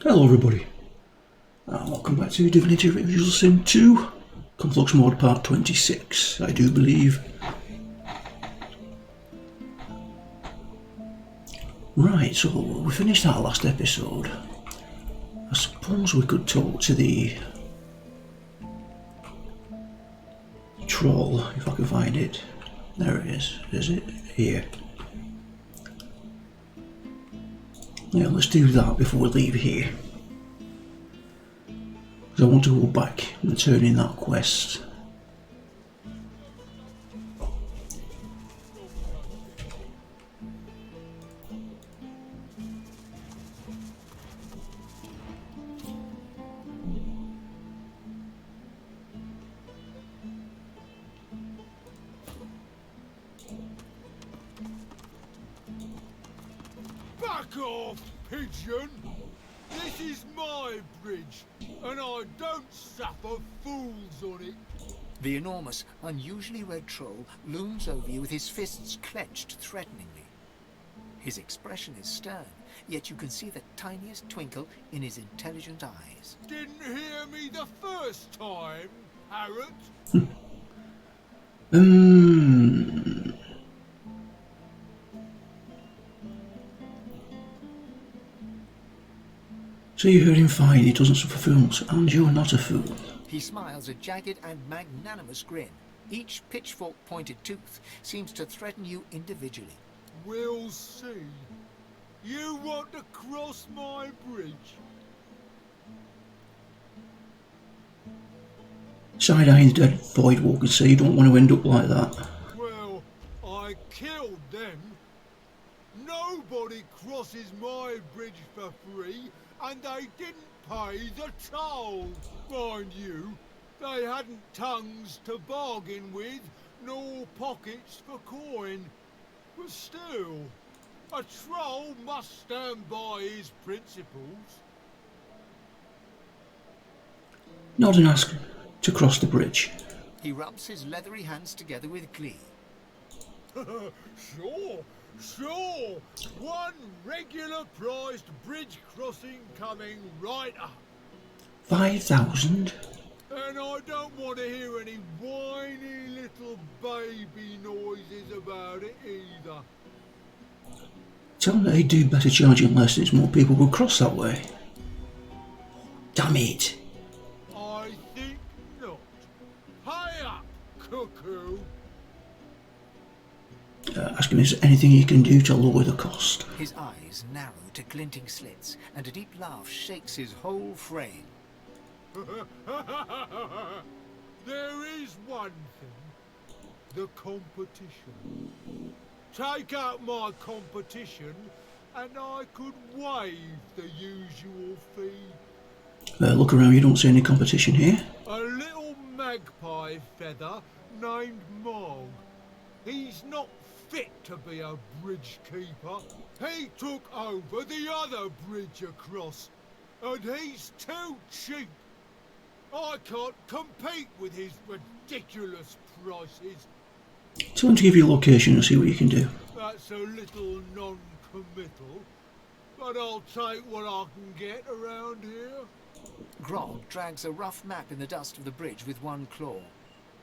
Hello everybody, and welcome back to Divinity Visual Sim 2, Conflux Mode Part 26, I do believe. Right, so we finished our last episode. I suppose we could talk to the troll, if I can find it. There it is it? Here. Yeah, let's do that before we leave here. Because I want to go back and turn in that quest. Back off, pigeon! This is my bridge, and I don't suffer fools on it. The enormous, unusually red troll looms over you with his fists clenched threateningly. His expression is stern, yet you can see the tiniest twinkle in his intelligent eyes. Didn't hear me the first time, parrot? So you heard him fine, he doesn't suffer fools, and you're not a fool. He smiles a jagged and magnanimous grin. Each pitchfork-pointed tooth seems to threaten you individually. We'll see. You want to cross my bridge? Side-eyeing the dead void walkers say you don't want to end up like that. Well, I killed them. Nobody crosses my bridge for free, and they didn't pay the toll. Mind you, they hadn't tongues to bargain with, nor pockets for coin. But still, a troll must stand by his principles. Nod and ask to cross the bridge. He rubs his leathery hands together with glee. Sure. One regular priced bridge crossing coming right up. 5,000? And I don't want to hear any whiny little baby noises about it either. Tell them they'd do better charging less since more people would cross that way. Damn it! I think not. Pay up, cuckoo. Ask him if there's anything he can do to lower the cost. His eyes narrow to glinting slits, and a deep laugh shakes his whole frame. There is one thing. The competition. Take out my competition, and I could waive the usual fee. Look around, you don't see any competition here. A little magpie feather named Mog. He's not fit to be a bridge keeper. He took over the other bridge across, and he's too cheap. I can't compete with his ridiculous prices. Tell him to give you a location and see what you can do. That's a little non-committal, but I'll take what I can get around here. Grog drags a rough map in the dust of the bridge with one claw.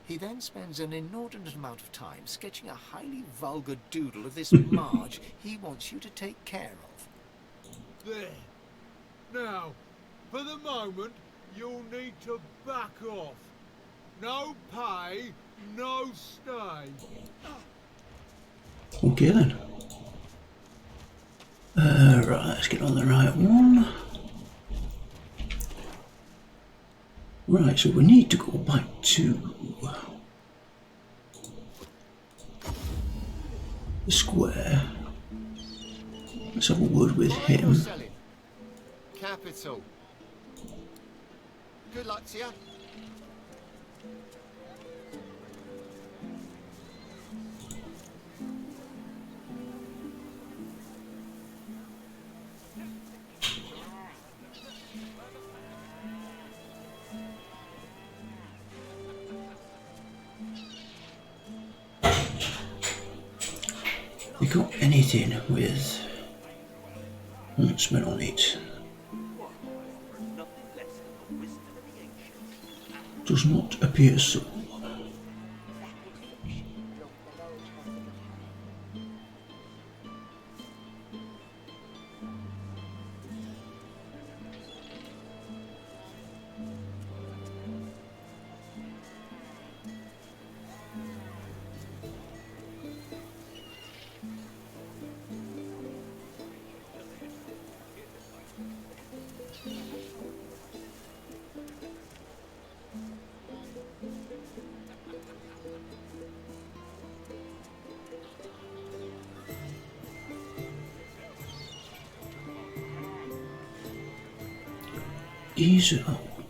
He then spends an inordinate amount of time sketching a highly vulgar doodle of this Marge he wants you to take care of. There. Now, for the moment, you'll need to back off. No pay, no stay. Okay then. Right, let's get on the right one. Right, so we need to go back to the square. Let's have a word with him. Capital. Good luck to you. You got anything with huntsman on it? Does not appear so.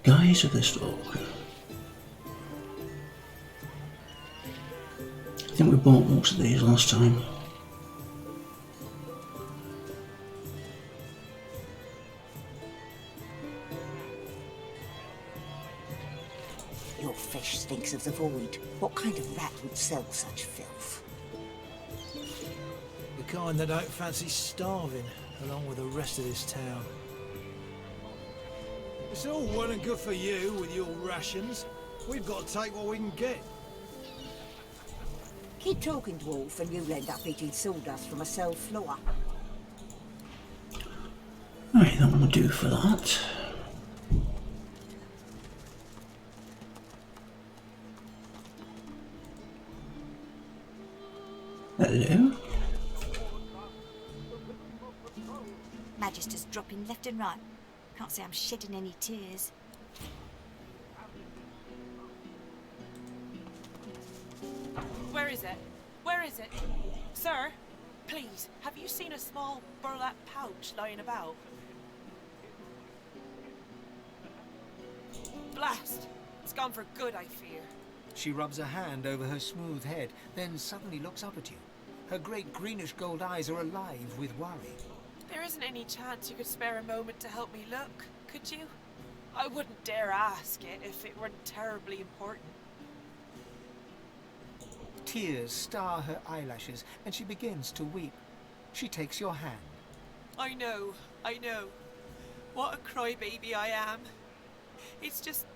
Guys of the Stalker. I think we bought most of these last time. Your fish stinks of the void. What kind of rat would sell such filth? The kind that don't fancy starving, along with the rest of this town. It's all well and good for you with your rations. We've got to take what we can get. Keep talking, dwarf, and you'll end up eating sawdust from a cell floor. Right, that will do for that. Hello. Magister's dropping left and right. Can't say I'm shedding any tears. Where is it? Where is it? Sir, please, have you seen a small burlap pouch lying about? Blast! It's gone for good, I fear. She rubs a hand over her smooth head, then suddenly looks up at you. Her great greenish gold eyes are alive with worry. There isn't any chance you could spare a moment to help me look, could you? I wouldn't dare ask it if it weren't terribly important. Tears star her eyelashes, and she begins to weep. She takes your hand. I know. What a crybaby I am. It's just...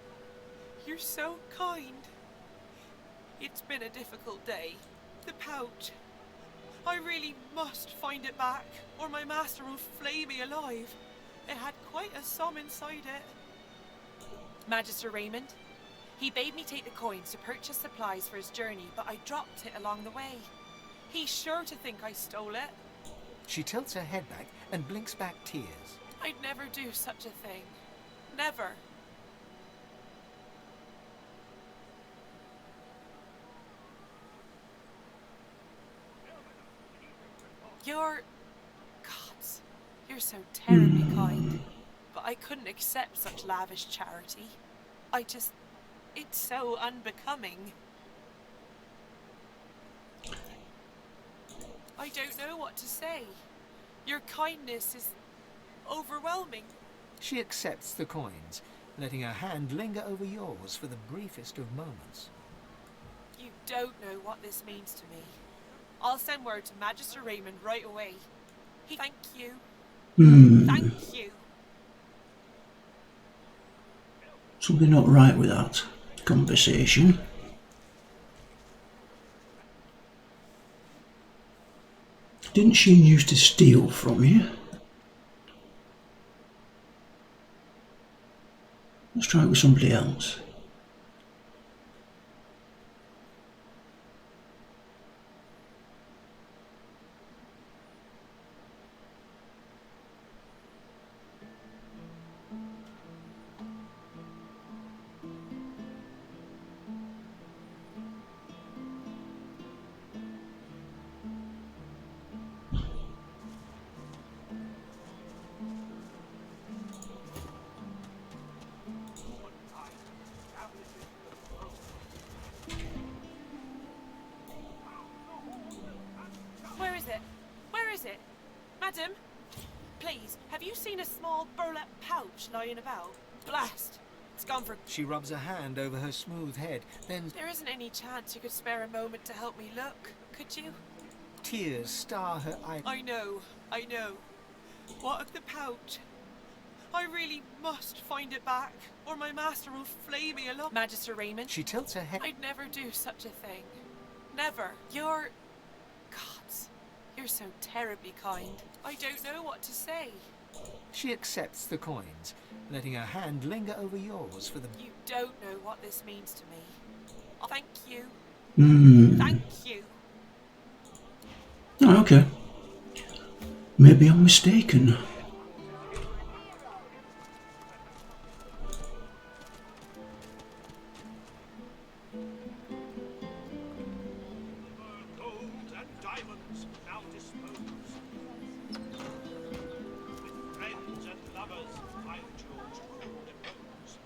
you're so kind. It's been a difficult day. The pouch. I really must find it back, or my master will flay me alive. It had quite a sum inside it. Magister Raymond, he bade me take the coins to purchase supplies for his journey, but I dropped it along the way. He's sure to think I stole it. She tilts her head back and blinks back tears. I'd never do such a thing. Never. Gods, you're so terribly kind. But I couldn't accept such lavish charity. It's so unbecoming. I don't know what to say. Your kindness is overwhelming. She accepts the coins, letting her hand linger over yours for the briefest of moments. You don't know what this means to me. I'll send word to Magister Raymond right away. Thank you. Thank you. Something not right with that conversation. Didn't she used to steal from you? Let's try it with somebody else. Madam, please, have you seen a small burlap pouch lying about? Blast! It's gone for... She rubs a hand over her smooth head, then... There isn't any chance you could spare a moment to help me look, could you? Tears star her eyes. I know. What of the pouch? I really must find it back, or my master will flay me alive. Magister Raymond, She tilts her head. I'd never do such a thing. Never. You're... Gods, you're so terribly kind. I don't know what to say. She accepts the coins, letting her hand linger over yours for the... You don't know what this means to me. Oh, thank you. Thank you. Oh, okay. Maybe I'm mistaken. Gold and diamonds now disposed. With friends and lovers, I chose to repose.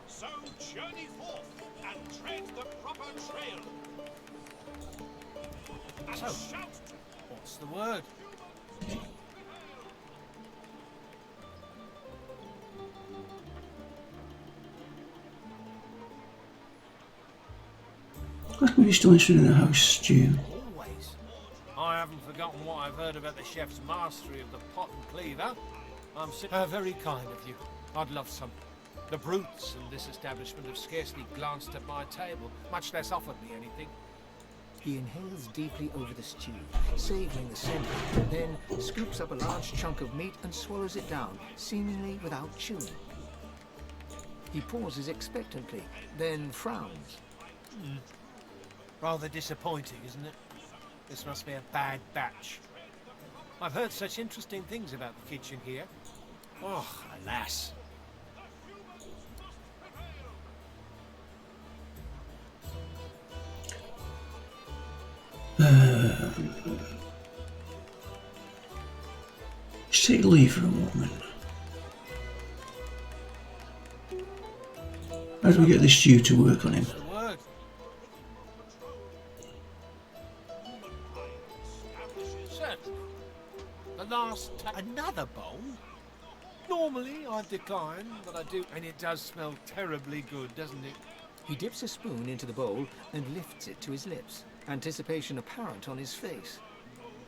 So journey forth and tread the proper trail. And shout. What's the word? How come you're still interested in the house stew? Always. I haven't forgotten what I've heard about the chef's mastery of the pot and cleaver. Very kind of you. I'd love some. The brutes in this establishment have scarcely glanced at my table, much less offered me anything. He inhales deeply over the stew, savouring the centre, then scoops up a large chunk of meat and swallows it down, seemingly without chewing. He pauses expectantly, then frowns. Rather disappointing, isn't it? This must be a bad batch. I've heard such interesting things about the kitchen here. Oh, alas. Just take leave for a moment. How do we get this stew to work on him? The word. Certainly. The last another bowl? Normally I'd decline, but I do, and it does smell terribly good, doesn't it? He dips a spoon into the bowl and lifts it to his lips, anticipation apparent on his face.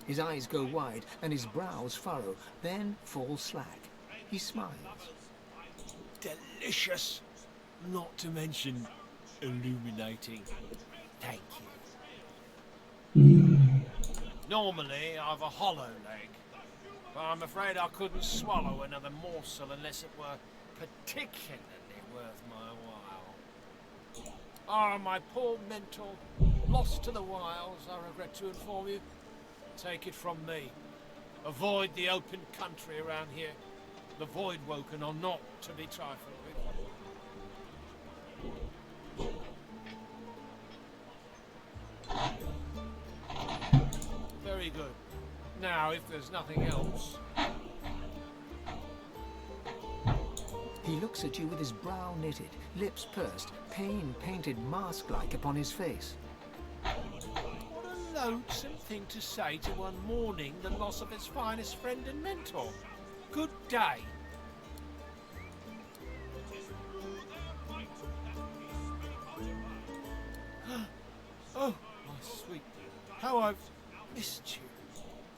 His eyes go wide and his brows furrow, then fall slack. He smiles. Delicious. Not to mention illuminating. Thank you. Normally I've a hollow leg, but I'm afraid I couldn't swallow another morsel unless it were particularly worth my while. Ah, my poor mentor, lost to the wilds, I regret to inform you. Take it from me. Avoid the open country around here. The void-woken are not to be trifled with. Very good. Now, if there's nothing else... He looks at you with his brow knitted, lips pursed, pain painted mask-like upon his face. What a loathsome thing to say to one mourning the loss of his finest friend and mentor. Good day. Oh, my sweet, how I've missed you.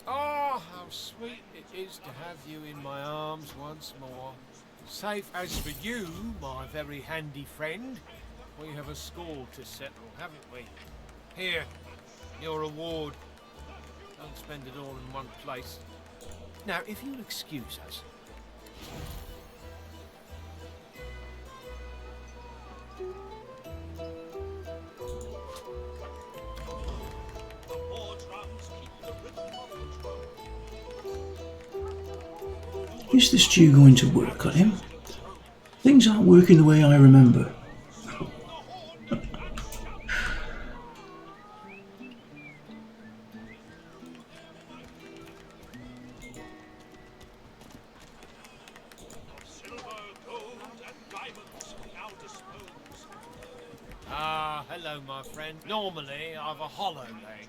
Oh, how sweet it is to have you in my arms once more. Safe as for you, my very handy friend. We have a score to settle, haven't we? Here, your reward. Don't spend it all in one place. Now, if you'll excuse us. Is the stew going to work on him? Things aren't working the way I remember. Ah, hello, my friend. Normally, I've a hollow leg.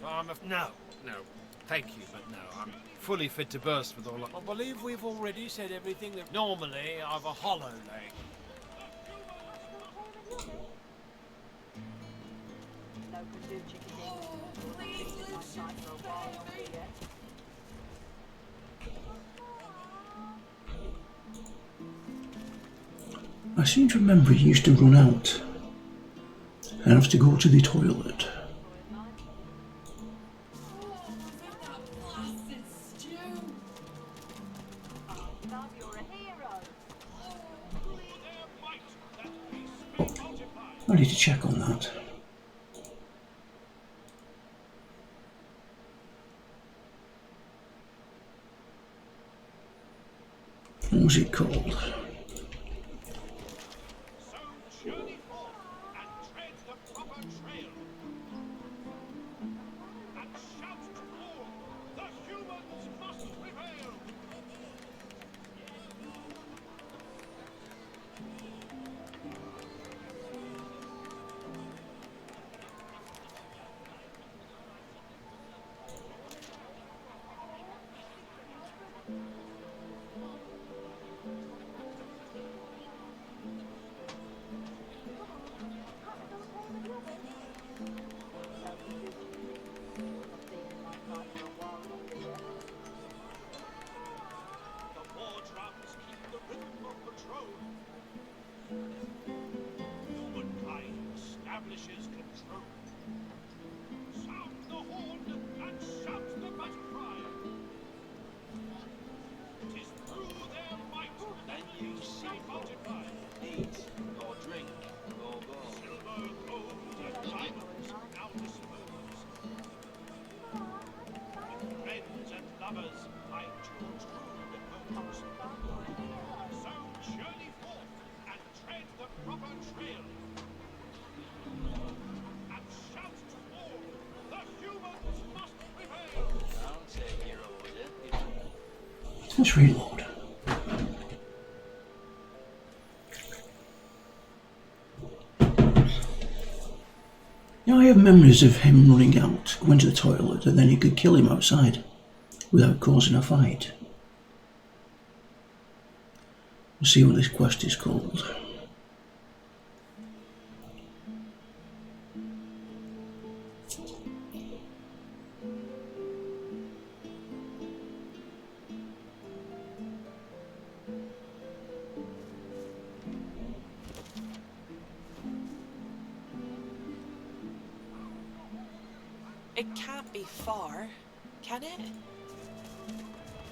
But I'm a... No, thank you, but no, I'm fully fit to burst with all I believe we've already said everything that... Normally, I've a hollow leg. I seem to remember he used to run out and have to go to the toilet. I need to check on that. What was it called? So journey forth and tread the proper trail. And shout to all, the humans must prevail. The war drums keep the rhythm of patrol. Humankind establishes control. Sound the horn and shout the battle cry. 'Tis through their might that you shall multiply. Eat or drink or go. Silver, gold, and diamonds now dispose. With friends and lovers, I choose true repose. So journey forth and tread the proper trail. And shout to all, the humans must prevail. I'll take your order. Let's reload. Now I have memories of him running out, going to the toilet, and then he could kill him outside without causing a fight. We'll see what this quest is called. It can't be far, can it?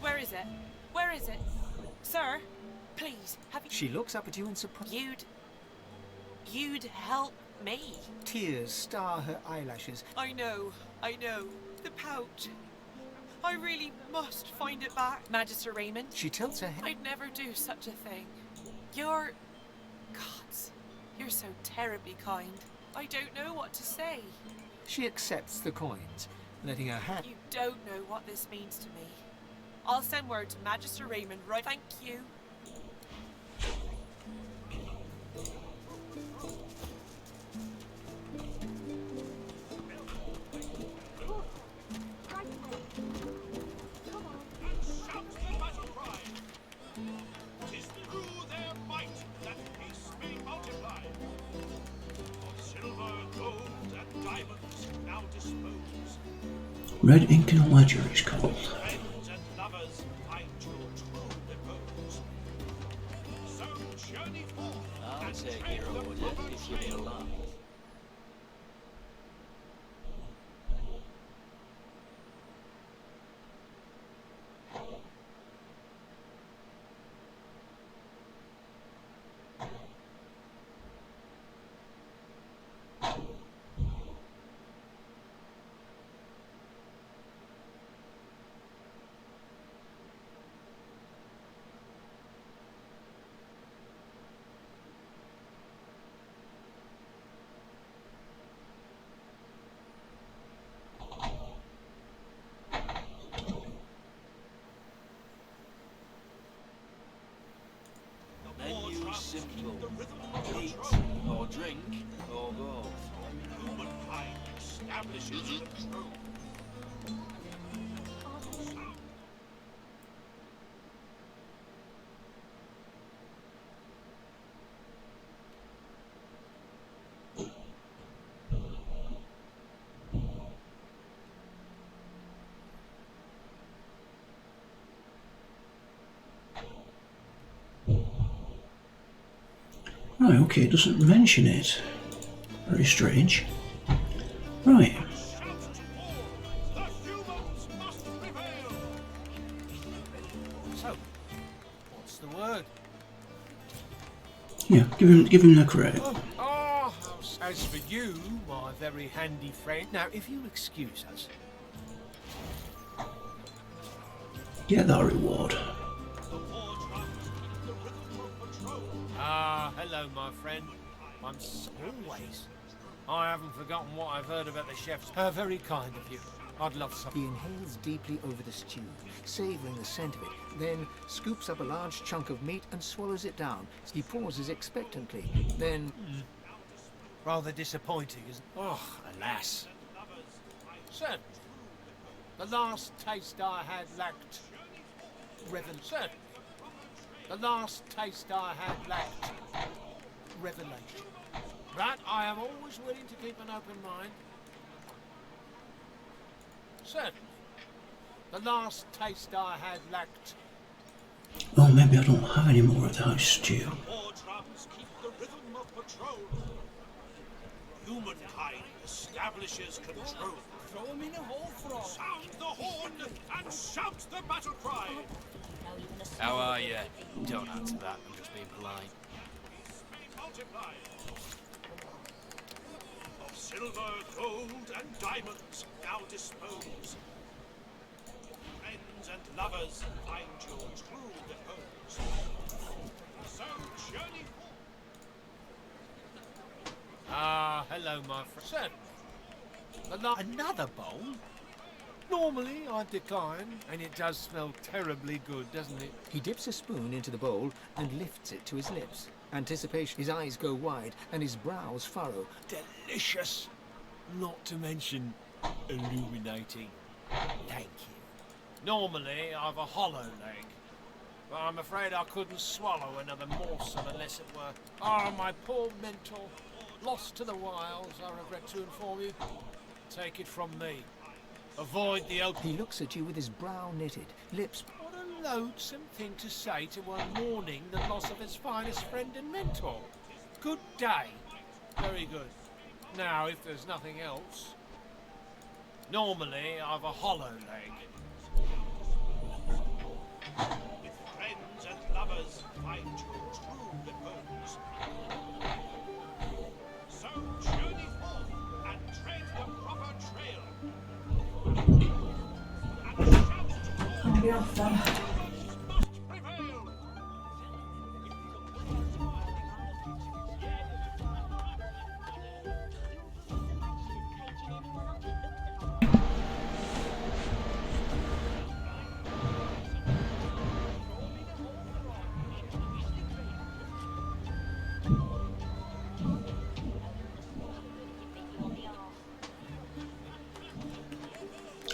Where is it? Where is it? Sir, please, have you... She looks up at you in surprise. You'd help me. Tears star her eyelashes. I know. The pouch. I really must find it back. Magister Raymond, She tilts her head. I'd never do such a thing. You're... Gods, you're so terribly kind. I don't know what to say. She accepts the coins, letting her hand. You don't know what this means to me. I'll send word to Magister Raymond, right? Thank you. And shout the battle cry. 'Tis through their might that peace may multiply. Of silver, gold, and diamonds now dispose. Red ink and ledger is called. Friends and lovers, find your true repose. So journey forth I'll and take tread your the order proper if you trail. belong. Menu simple. Eat or drink or go. Humankind establishes control. Right, okay, it doesn't mention it. Very strange. Right. The humans must prevail! So, what's the word? Yeah, give him the credit. Oh, as for you, my very handy friend. Now, if you excuse us. Get that reward. The war drums keep the rhythm of patrol. Ah, hello, my friend. Always. I haven't forgotten what I've heard about the chefs. Very kind of you. I'd love some. He inhales deeply over the stew, savouring the scent of it, then scoops up a large chunk of meat and swallows it down. He pauses expectantly, then... Rather disappointing, isn't it? Oh, alas. Certainly. The last taste I had lacked... Certainly. The last taste I had lacked... revelation. But I am always willing to keep an open mind. Certainly. The last taste I had lacked... Oh, maybe I don't have any more of the house stew. War drums keep the rhythm of patrol. Humankind establishes control. Throw him in a hole, frog. Sound the horn and shout the battle cry. How are you? Don't answer that. I'm just being polite. Peace may multiply. Of silver, gold, and diamonds now dispose. Friends and lovers, find your true repose. So journey forth. Ah, hello, my friend. Certainly. Another bowl? Normally, I decline, and it does smell terribly good, doesn't it? He dips a spoon into the bowl and lifts it to his lips. Anticipation. His eyes go wide and his brows furrow. Delicious. Not to mention illuminating. Thank you. Normally, I've a hollow leg, but I'm afraid I couldn't swallow another morsel unless it were... Ah, my poor mentor. Lost to the wilds, I regret to inform you. Take it from me. Avoid the open... He looks at you with his brow knitted, lips... What a loathsome thing to say to one mourning the loss of his finest friend and mentor. Good day. Very good. Now, if there's nothing else... Normally, I've a hollow leg. With friends and lovers, find your true repose. So journey forth and tread the proper trail. And shout to all. Must prevail.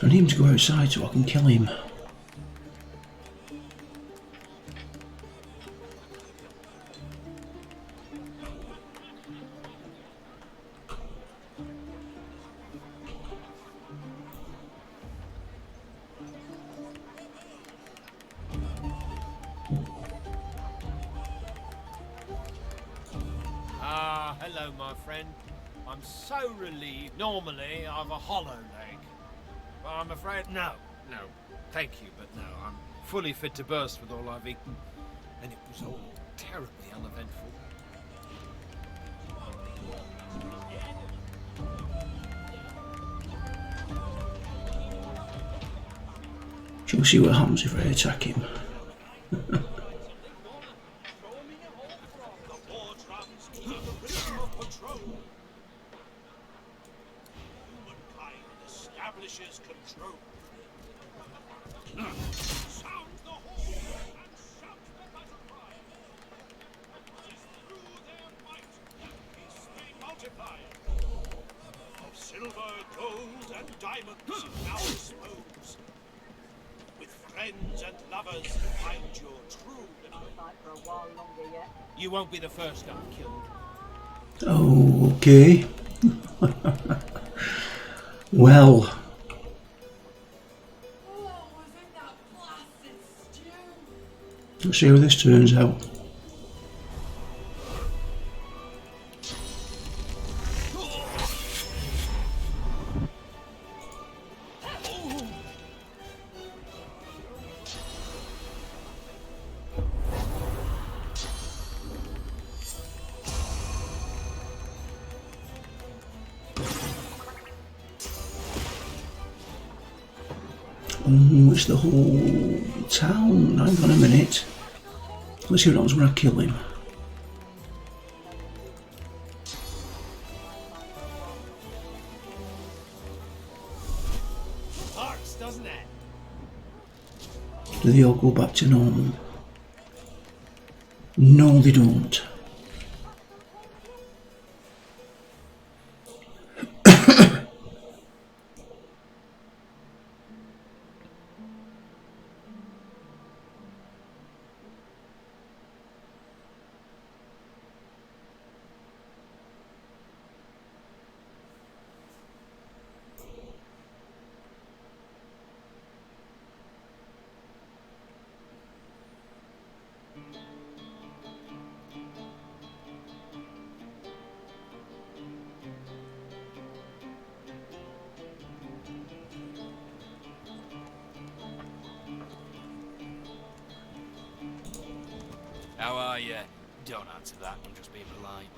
I need him to go outside so I can kill him. Ah, hello, my friend. I'm so relieved. Normally, I've a hollow leg. But I'm afraid... No, thank you, but no. I'm fully fit to burst with all I've eaten. And it was all terribly uneventful. Shall we see what happens if I attack him? The war drums keep the rhythm of patrol. Humankind establishes control. Sound the horn and shout the battle cry. 'Tis through their might that peace may multiply. Of silver, gold, and diamonds now dispose. With friends and lovers, find your true repose. You won't be the first I've killed. Oh, okay. Well, let's see how this turns out. Oh, it's the whole town. Hang on a minute. Let's see what happens when I kill him. Works, doesn't it? Do they all go back to normal? No, they don't. How are you? Don't answer that, I'm just being polite.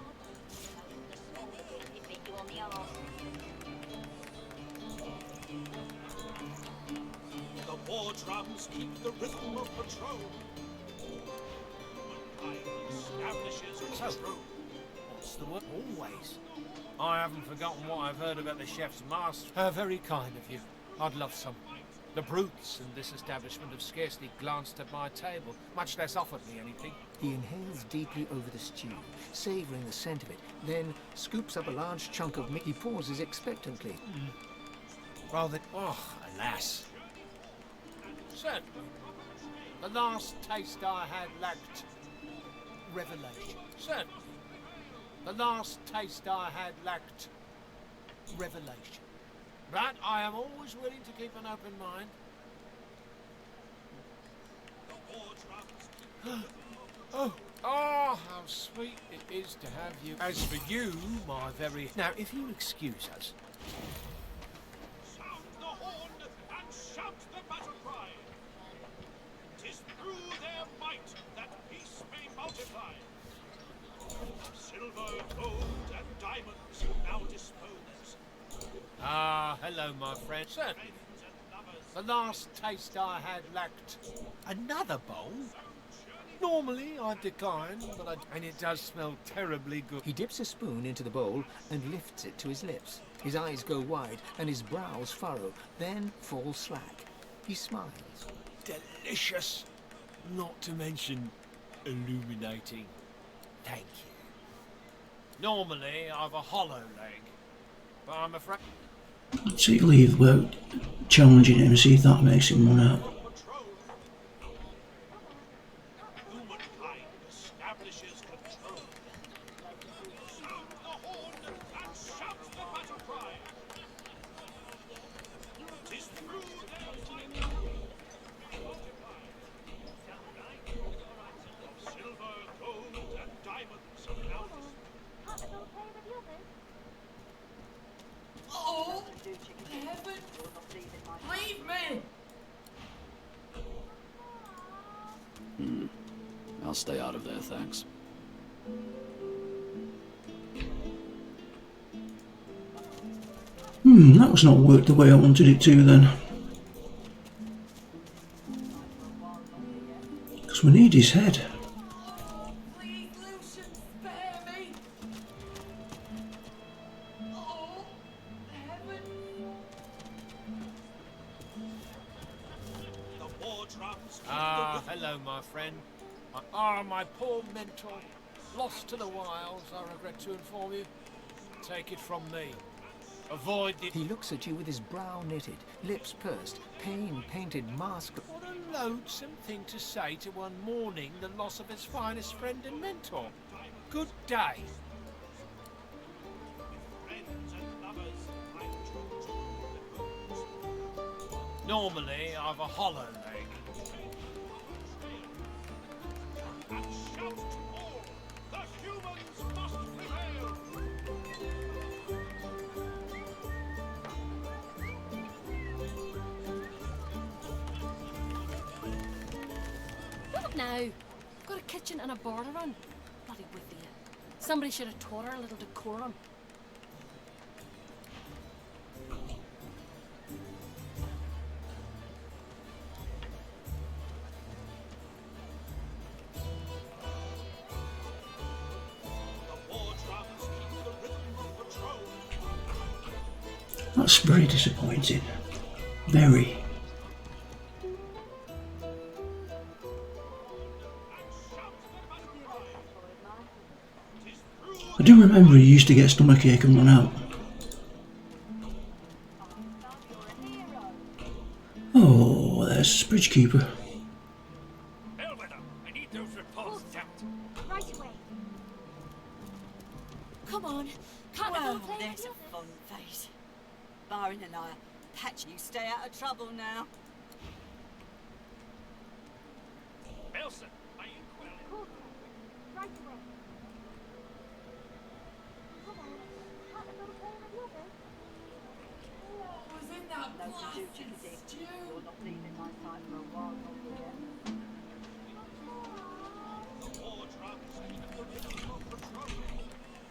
The war drums keep the rhythm of patrol. Humankind establishes control. What's the word? Always. I haven't forgotten what I've heard about the chef's master. Very kind of you. I'd love some. The brutes in this establishment have scarcely glanced at my table, much less offered me anything. He inhales deeply over the stew, savouring the scent of it, then scoops up a large chunk of meat. He pauses expectantly. Rather... Oh, alas. Certainly. The last taste I had lacked revelation. Certainly. The last taste I had lacked revelation. But I am always willing to keep an open mind. Oh, how sweet it is to have you. As for you, my very... Now, if you'll excuse us. Sound the horn and shout the battle cry. 'Tis through their might that peace may multiply. Silver, gold, and diamonds now dispose. Ah, hello, my friend. Certainly. The last taste I had lacked another bowl. Normally I decline, but and it does smell terribly good. He dips a spoon into the bowl and lifts it to his lips. His eyes go wide and his brows furrow, then fall slack. He smiles. Delicious. Not to mention illuminating. Thank you. Normally I've a hollow leg, but I'm afraid... So you leave without challenging him, see if that makes him run out. Humankind establishes control. Sound the horn and shout the battle cry. 'Tis through their might. Of silver, gold, and diamonds now Oh, heaven! Leave me! I'll stay out of there, thanks. That was not worked the way I wanted it to then. Because we need his head. Please, Lucian, spare me! Oh, heaven! the war drums. Ah, hello, my friend. Ah, my poor mentor. Lost to the wilds, I regret to inform you. Take it from me. Avoid the... He looks at you with his brow knitted, lips pursed, pain-painted mask. What a loathsome thing to say to one mourning the loss of his finest friend and mentor. Good day. Friends and lovers, I'm true. Normally, I've a hollow leg. And shout to all, the humans must prevail. What now? Got a kitchen and a bar to run. Bloody with you. Somebody should have taught her a little decorum. That's very disappointing. Very. I do remember he used to get stomachache and run out. Oh, there's the bridge keeper. Bellwether, I need those reports out. Right away. Come on. Can't Well, have play there's a fun face. Baron and I, Patch, you stay out of trouble now. Elsa, my inquiry. Right away. Come on. Can't have play with you, then. was in that No can do, Chickadee. You're not leaving my side for a while longer yet.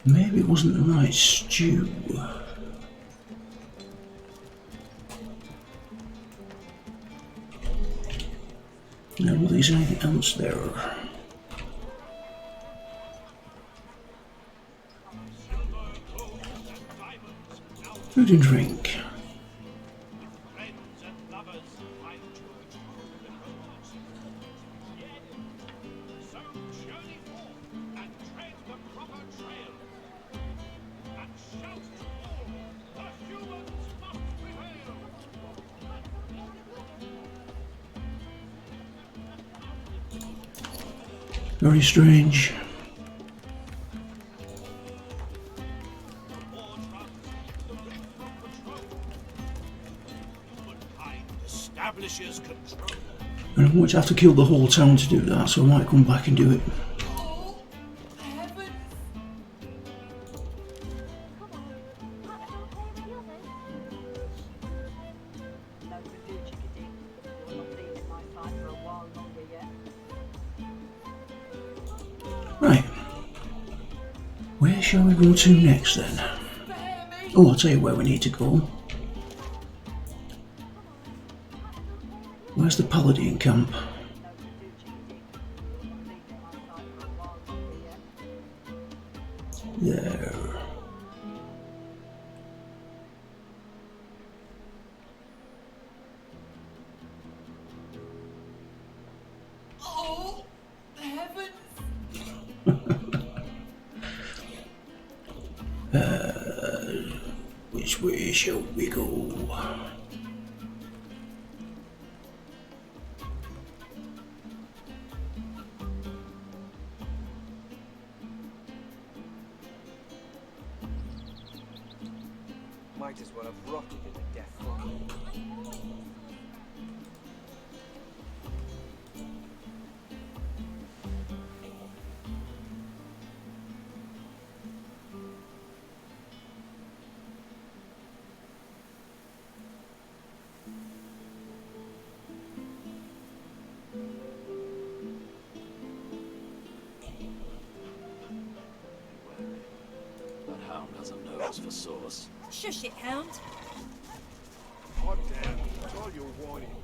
Maybe it wasn't the right stew. Now, will there's anything else there? Food and drink. Friends and lovers, find George the coast. So journey forth and tread the proper trail. And shout to all, the humans must prevail. Very strange. Establishes control. And I'm going to have to kill the whole town to do that, so I might come back and do it. No can do, Chickadee. You're not leaving my side for a while longer yet. Right. Where shall we go to next then? Oh, I'll tell you where we need to go. Where's the Paladin camp? There. Oh, heavens! Which way shall we go? Might as well have rotted in a death fog. That hound has a nose for sauce. Shush it, hound. God damn, it's all your whining.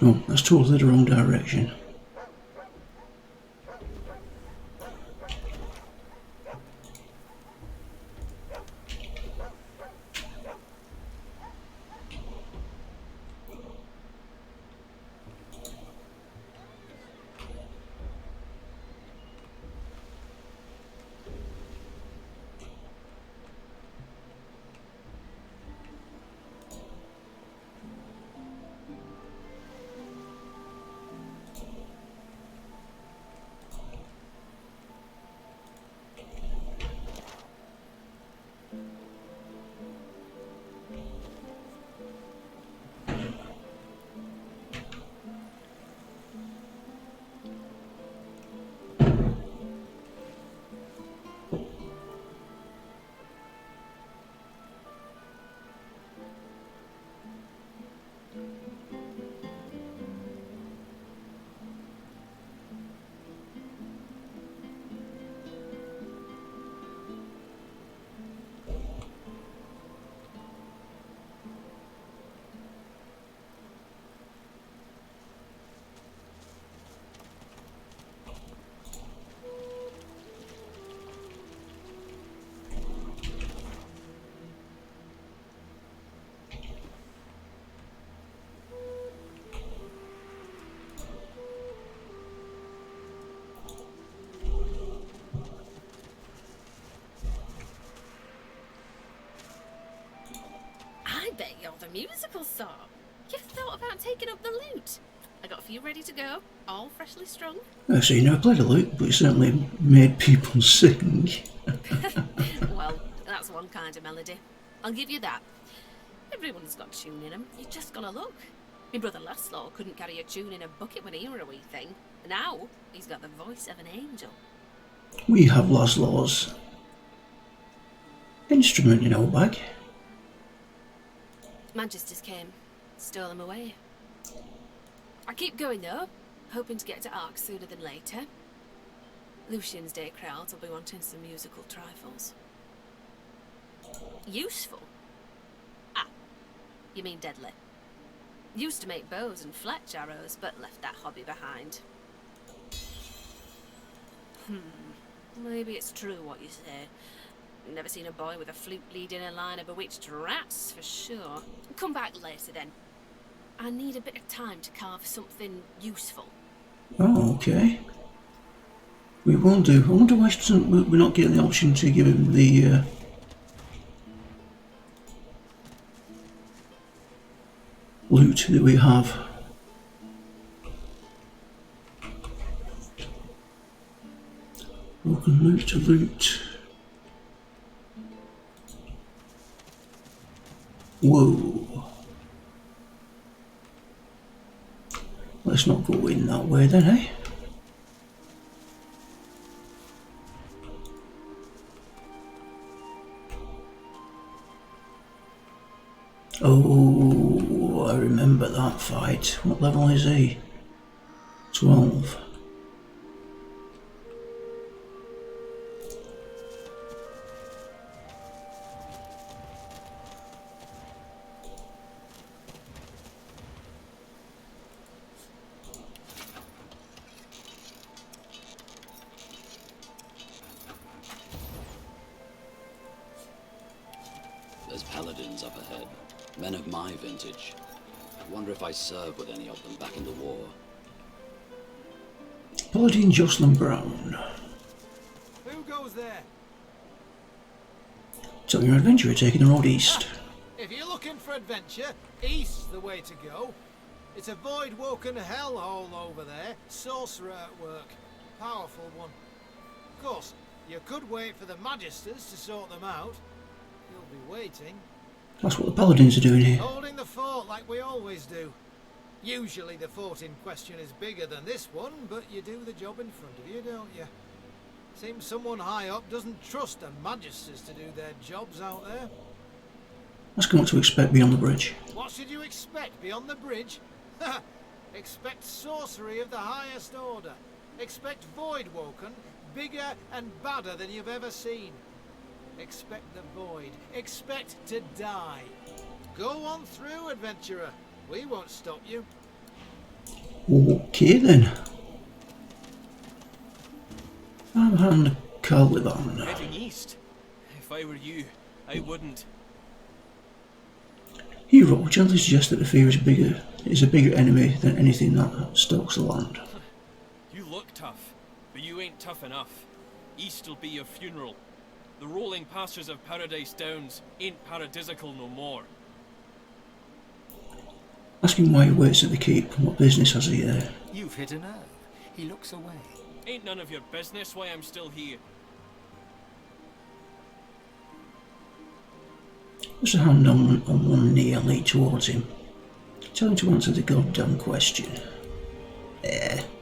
Oh, that's totally the wrong direction. bet you're the musical sort. You've thought about taking up the lute. I got a few ready to go, all freshly strung. So you never played a lute, but you certainly made people sing. Well, that's one kind of melody. I'll give you that. Everyone's got tune in them. You just gotta look. My brother Laszlo couldn't carry a tune in a bucket when he were a wee thing. Now, he's got the voice of an angel. We have Laszlo's instrument in our bag. Manchesters came, stole them away. I keep going though, hoping to get to Ark sooner than later. Lucian's Day crowds will be wanting some musical trifles. Useful? Ah, you mean deadly. Used to make bows and fletch arrows, but left that hobby behind. Maybe it's true what you say. Never seen a boy with a flute leading a line of bewitched rats, for sure. Come back later then. I need a bit of time to carve something useful. Oh, okay. We will do. I wonder why we're not getting the option to give him the loot that we have. Broken loot to loot. Whoa. Let's not go in that way then, eh? Oh, I remember that fight. What level is he? 12. There's paladins up ahead. Men of my vintage. Wonder if I served with any of them back in the war. Paladin Jocelyn Brown. Who goes there? So you're an adventurer taking the road east. If you're looking for adventure, east's the way to go. It's a void-woken hellhole over there. Sorcerer at work. Powerful one. Of course, you could wait for the Magisters to sort them out. You'll be waiting. That's what the paladins are doing here. Holding the fort like we always do. Usually the fort in question is bigger than this one, but you do the job in front of you, don't you? Seems someone high up doesn't trust the Magisters to do their jobs out there. Let's go what to expect beyond the bridge. What should you expect beyond the bridge? Expect sorcery of the highest order. Expect Voidwoken, bigger and badder than you've ever seen. Expect the void. Expect to die. Go on through, adventurer. We won't stop you. Okay then. I'm having a Caliban. Heading east. If I were you, I wouldn't. Hero gently suggests that the fear is a bigger enemy than anything that stalks the land. You look tough, but you ain't tough enough. East'll be your funeral. The rolling pastures of Paradise Downs ain't paradisical no more. Ask him why he waits at the keep and what business has he there. You've hit a nerve. He looks away. Ain't none of your business why I'm still here. Puts a hand on one knee and lead towards him. Tell him to answer the goddamn question.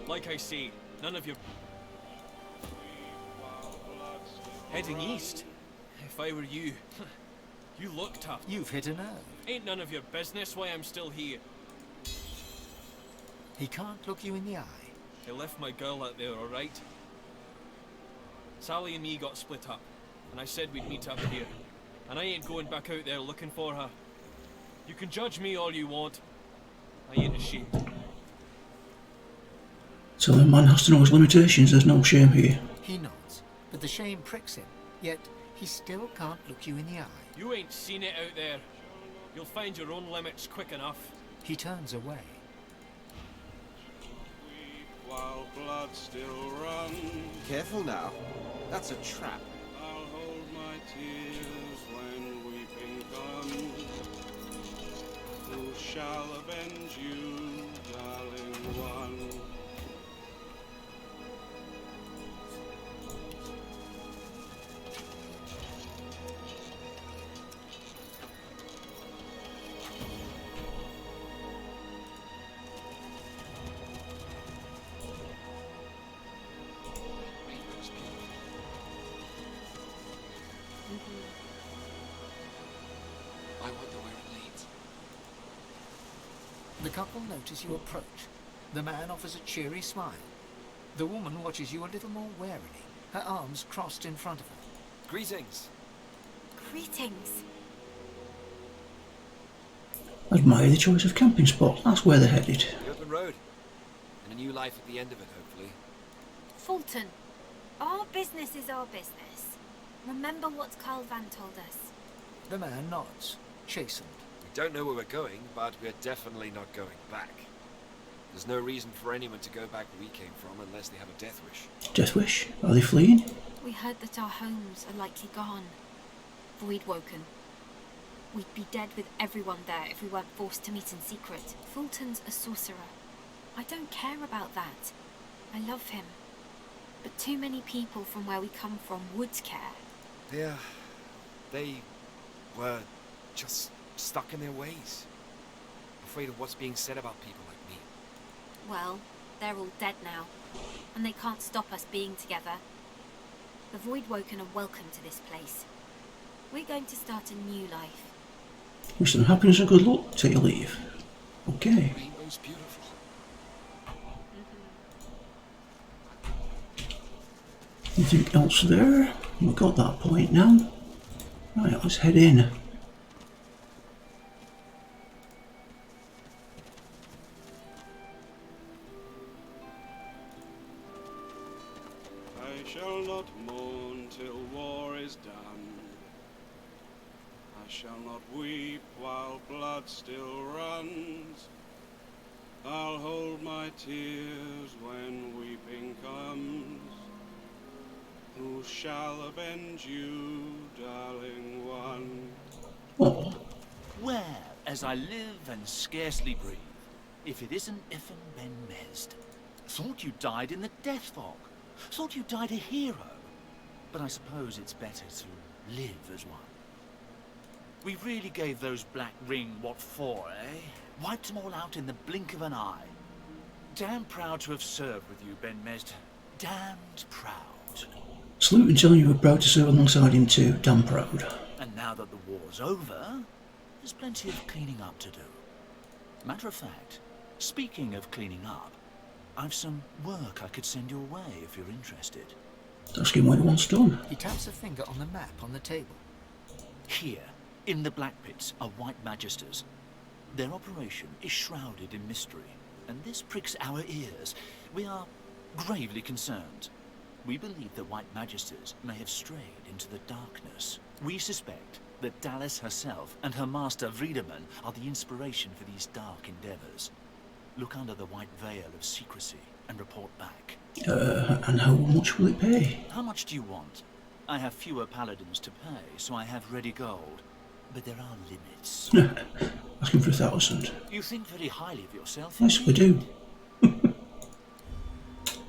Like I say, none of your... Heading east. If I were you, you look tough. You've hit a nerve. Ain't none of your business why I'm still here. He can't look you in the eye. I left my girl out there, alright? Sally and me got split up, and I said we'd meet up here. And I ain't going back out there looking for her. You can judge me all you want. I ain't ashamed. So the man has to know his limitations, there's no shame here. He nods, but the shame pricks him. Yet, he still can't look you in the eye. You ain't seen it out there. You'll find your own limits quick enough. He turns away. While blood still runs. Careful now. That's a trap. I'll hold my tears when weeping comes. shall avenge you, darling one? I wonder where it leads. The couple notice you approach. The man offers a cheery smile. The woman watches you a little more warily, her arms crossed in front of her. Greetings. Greetings. Admire the choice of camping spot. That's where they're headed. The open road. And a new life at the end of it, hopefully. Fulton, our business is our business. Remember what Carl Van told us. The man nods, chastened. We don't know where we're going, but we're definitely not going back. There's no reason for anyone to go back where we came from unless they have a death wish. Death wish? Are they fleeing? We heard that our homes are likely gone. Void woken. We'd be dead with everyone there if we weren't forced to meet in secret. Fulton's a sorcerer. I don't care about that. I love him. But too many people from where we come from would care. Yeah, they were just stuck in their ways. Afraid of what's being said about people like me. Well, they're all dead now. And they can't stop us being together. The Void Woken are welcome to this place. We're going to start a new life. Wish them happiness and good luck. Take your leave. Okay. Rainbow's beautiful. Anything else there? We've got that point now. Right, let's head in. I shall not mourn till war is done. I shall not weep while blood still runs. I'll hold my tears when weeping comes. Who shall avenge you, darling one? Oh. Where, as I live and scarcely breathe, if it isn't Iffin Ben Mesd? Thought you died in the death fog. Thought you died a hero. But I suppose it's better to live as one. We really gave those Black Ring what for, eh? Wiped them all out in the blink of an eye. Damn proud to have served with you, Ben Mesd. Damned proud. Salute and telling you we're proud to serve alongside him too. Damn proud. And now that the war's over, there's plenty of cleaning up to do. Matter of fact, speaking of cleaning up, I've some work I could send your way if you're interested. Ask him when he wants done. He taps a finger on the map on the table. Here, in the Black Pits, are White Magisters. Their operation is shrouded in mystery, and this pricks our ears. We are gravely concerned. We believe that White Magisters may have strayed into the darkness. We suspect that Dallas herself and her master Vriedemann are the inspiration for these dark endeavors. Look under the white veil of secrecy and report back. And how much will it pay? How much do you want? I have fewer paladins to pay, so I have ready gold. But there are limits. Asking for 1,000. You think very highly of yourself. Yes, we do.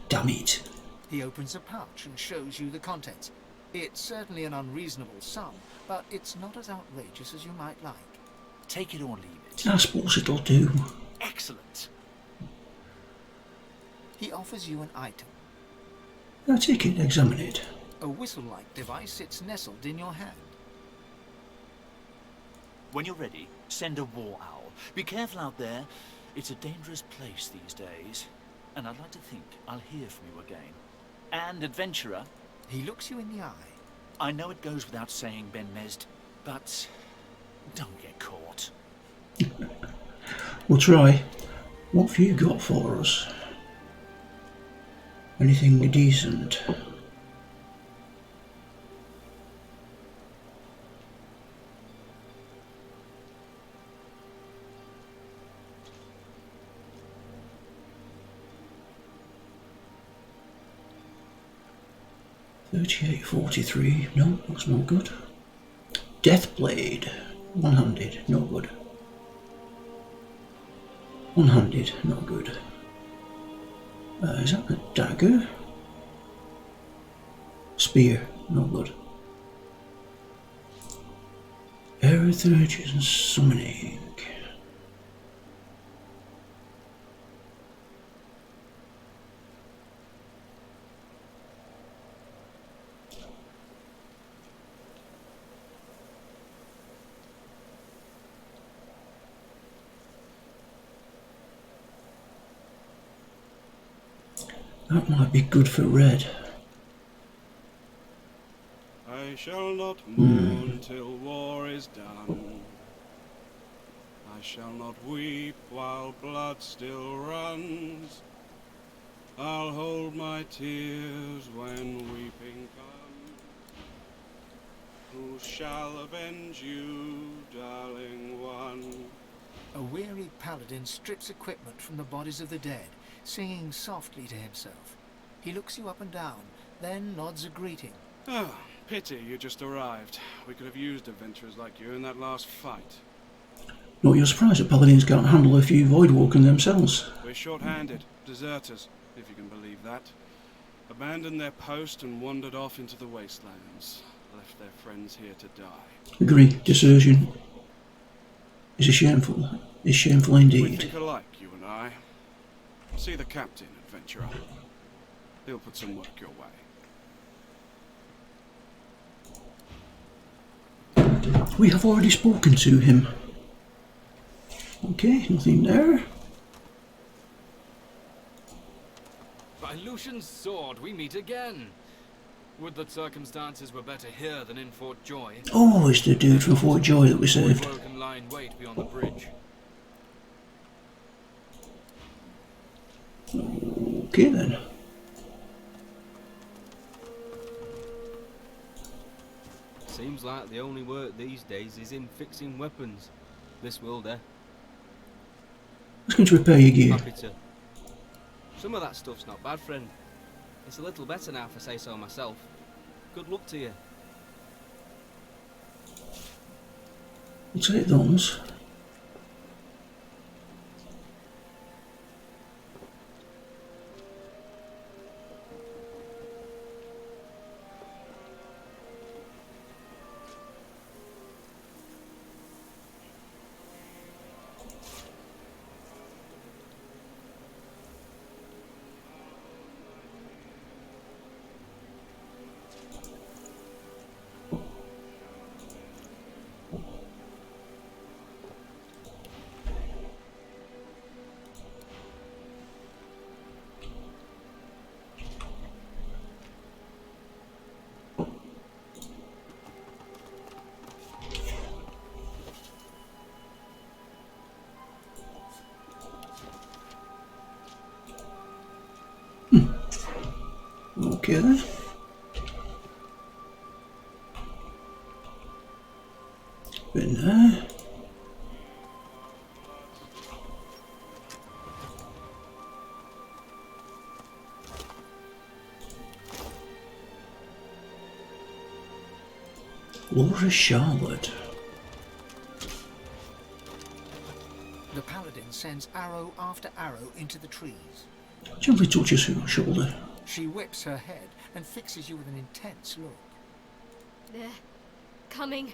Damn it. He opens a pouch and shows you the contents. It's certainly an unreasonable sum, but it's not as outrageous as you might like. Take it or leave it. I suppose it'll do. Excellent. He offers you an item. Now take it, examine it. A whistle-like device sits nestled in your hand. When you're ready, send a war owl. Be careful out there. It's a dangerous place these days. And I'd like to think I'll hear from you again. And, adventurer... He looks you in the eye. I know it goes without saying, Ben Mesd, but don't get caught. We'll try. What have you got for us? Anything decent? $38.43. No, that's no good. Deathblade. One-handed. No good. One-handed, not good. Is that a dagger? Spear, not good. Heritage and summoning. That might be good for red. I shall not mourn till war is done. I shall not weep while blood still runs. I'll hold my tears when weeping comes. Who shall avenge you, darling one? A weary paladin strips equipment from the bodies of the dead, singing softly to himself. He looks you up and down, then nods a greeting. Oh, pity you just arrived. We could have used adventurers like you in that last fight. Not your surprise that paladins can't handle a few voidwalking themselves. We're short-handed, deserters, if you can believe that. Abandoned their post and wandered off into the wastelands. Left their friends here to die. Agree, desertion is shameful. Is shameful indeed. We think alike, you and I. See the captain, adventurer. He'll put some work your way. We have already spoken to him. Okay, nothing there. By Lucian's sword, we meet again. Would that circumstances were better here than in Fort Joy. Oh, it's the dude from Fort Joy that we saved. Broken line wait beyond the bridge. Okay then. Seems like the only work these days is in fixing weapons. This world, eh? Who's going to repair your gear? Happy to. Some of that stuff's not bad, friend. It's a little better now if I say so myself. Good luck to you. We'll take those. Okay then. Been there. Laura Charlotte. The paladin sends arrow after arrow into the trees. Gently touches her shoulder. She whips her head and fixes you with an intense look. They're coming.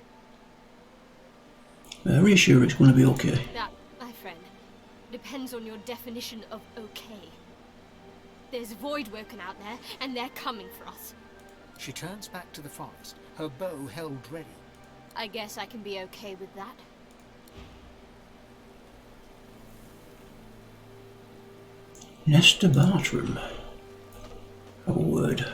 Reassure it's going to be okay. That, my friend, depends on your definition of okay. There's voidwoken out there, and they're coming for us. She turns back to the forest, her bow held ready. I guess I can be okay with that. Nesta Bartram. A word.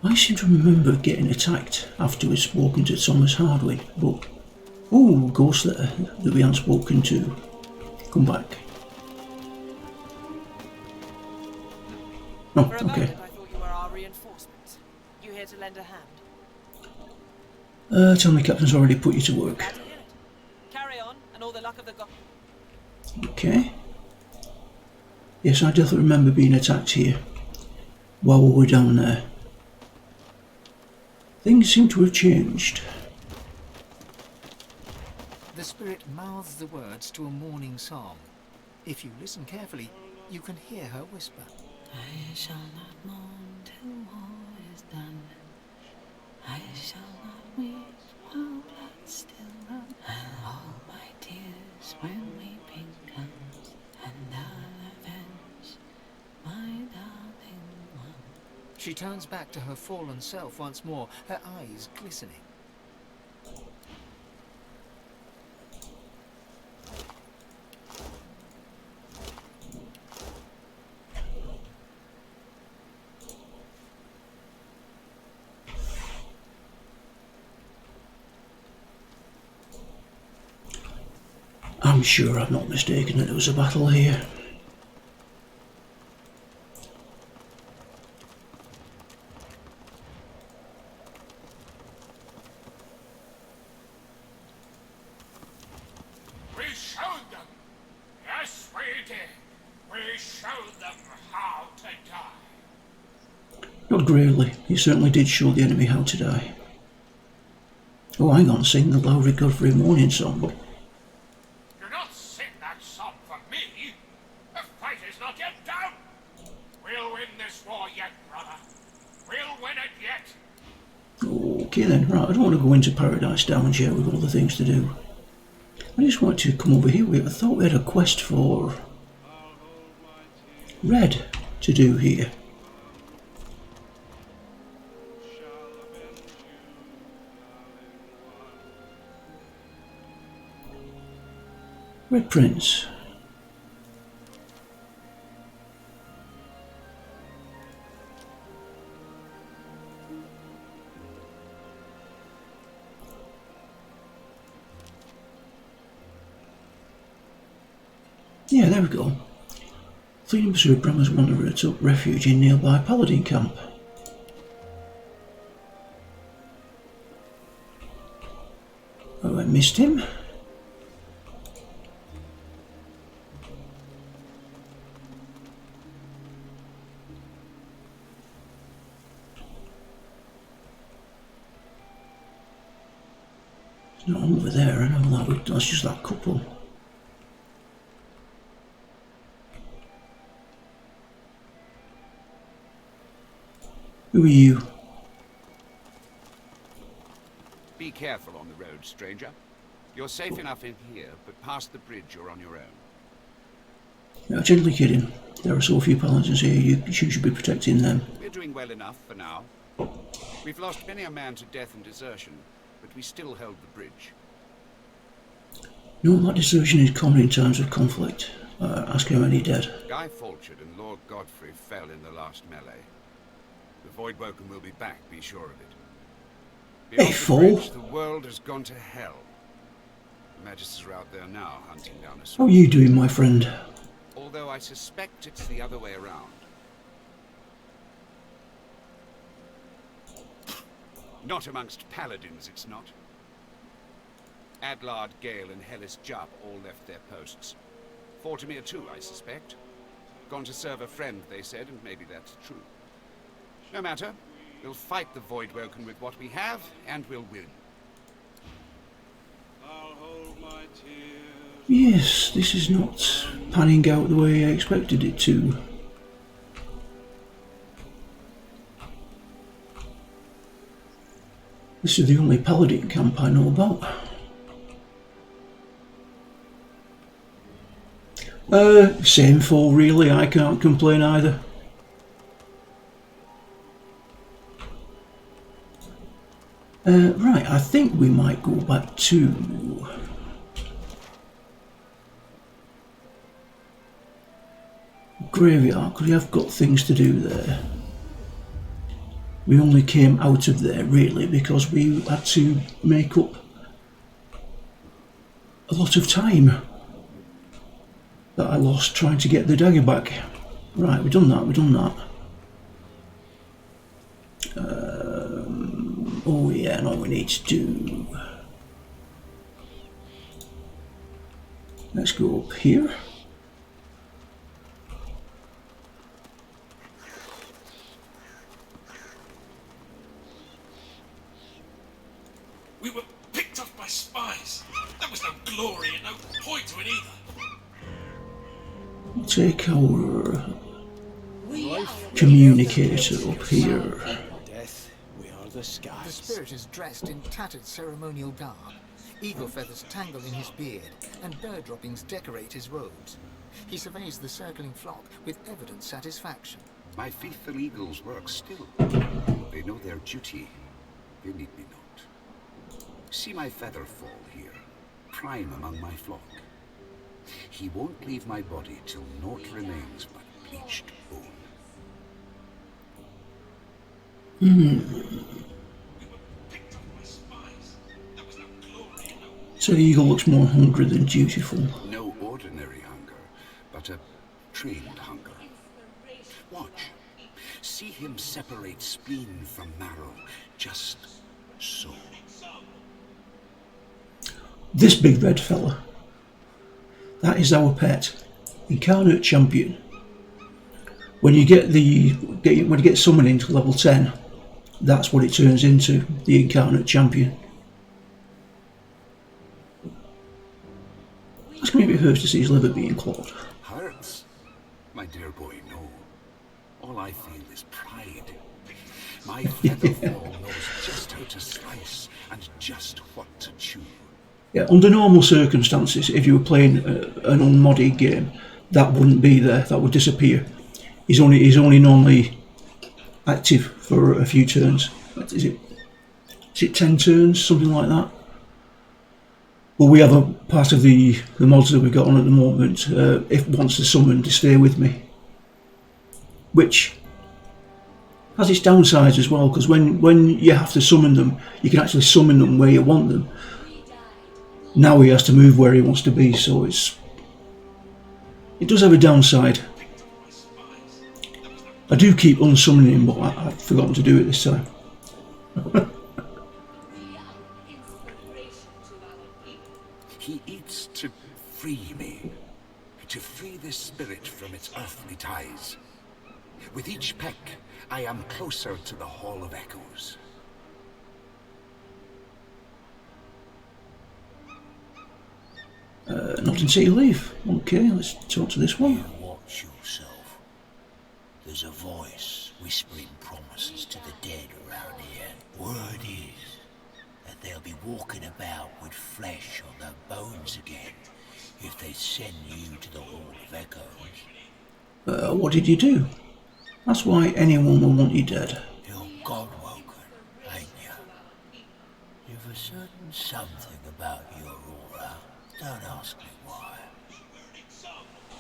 I seem to remember getting attacked after we'd spoken to Thomas Hardwick, but... Oh, ghost letter that we hadn't spoken to. Come back. Oh, For a okay. moment, I thought you were our reinforcements. You here to lend a hand? Tell me Captain's already put you to work. Glad to hear it. Carry on, and all the luck of the gods. Okay. Yes, I definitely remember being attacked here while we were down there. Things seem to have changed. the spirit mouths the words to a morning song. If you listen carefully, you can hear her whisper. I shall not mourn till war is done. I shall not weep while blood still runs. I'll hold my tears when weeping comes, and I'll avenge my darling one. She turns back to her fallen self once more, her eyes glistening. I'm sure I'm not mistaken that there was a battle here. We showed them. Yes, we did. We showed them how to die. Not really. You certainly did show the enemy how to die. Oh, hang on, sing the Lowry Godfrey morning song. Do not sing that song for me. The fight is not yet done. We'll win this war yet, brother. We'll win it yet. Okay then, right, I don't want to go into Paradise Downs yet, we've got other things to do. I just want to come over here. I thought we had a quest for Red to do here. Red Prince. Yeah, there we go. Fleeing pursuit, Brahma's wanderer took refuge in nearby Paladin camp. Oh, I missed him. It's not over there, I know that's just that couple. Who are you? Be careful on the road, stranger. You're safe enough in here, but past the bridge you're on your own. Yeah, gently kidding. There are so few paladins here, you should be protecting them. We're doing well enough for now. We've lost many a man to death and desertion, but we still held the bridge. No, that desertion is common in times of conflict. Ask how many dead. Guy Falchard and Lord Godfrey fell in the last melee. The Voidwoken will be back, be sure of it. Beyond Hey, the fool! bridge, the world has gone to hell. The Magisters are out there now, hunting down a How are you doing, my friend? Although I suspect it's the other way around. Not amongst paladins, it's not. Adlard, Gale, and Hellis Jupp all left their posts. Fortimir too, I suspect. Gone to serve a friend, they said, and maybe that's true. No matter. We'll fight the Voidwoken with what we have, and we'll win. I'll hold my tears. Yes, this is not panning out the way I expected it to. This is the only paladin camp I know about. Same foe really, I can't complain either. Right, I think we might go back to Graveyard, because we have got things to do there. We only came out of there really because we had to make up a lot of time that I lost trying to get the dagger back. Right, we've done that, oh yeah, now we need to do... Let's go up here. We were picked off by spies. There was no glory and no point to it either. We'll take our communicator up here. Death, we are the skies. The spirit is dressed in tattered ceremonial garb. Eagle feathers tangle in his beard, and bird droppings decorate his robes. He surveys the circling flock with evident satisfaction. My faithful eagles work still. They know their duty. They need me not. See my feather fall here, prime among my flock. He won't leave my body till naught remains but bleached bone. So the eagle looks more hungry than dutiful. No ordinary hunger, but a trained hunger. Watch. See him separate spleen from marrow, just so. This big red fella, that is our pet, Incarnate Champion. When you get summoned into level 10, that's what it turns into, the Incarnate Champion. It's going to be a bit hurt to see his liver being clawed. Hurts? My dear boy, no. All I feel is pride. My featherfall knows just how to slice and just what to chew. Yeah, under normal circumstances, if you were playing an unmodded game, that wouldn't be there. That would disappear. He's only normally active for a few turns. Is it 10 turns, something like that? Well, we have a part of the mods that we've got on at the moment. If once they're summoned, they stay with me, which has its downsides as well. Because when you have to summon them, you can actually summon them where you want them. Now he has to move where he wants to be, so it does have a downside. I do keep unsummoning him, but I've forgotten to do it this time. He eats to free me, to free this spirit from its earthly ties. With each peck, I am closer to the Hall of Echoes. Not until you leave. Okay, let's talk to this one. You watch yourself. There's a voice whispering promises to the dead around here. Word is that they'll be walking about with flesh on their bones again if they send you to the Hall of Echoes. What did you do? That's why anyone will want you dead. You're God-woken, ain't you? You've a certain something about your aura. Don't ask me why.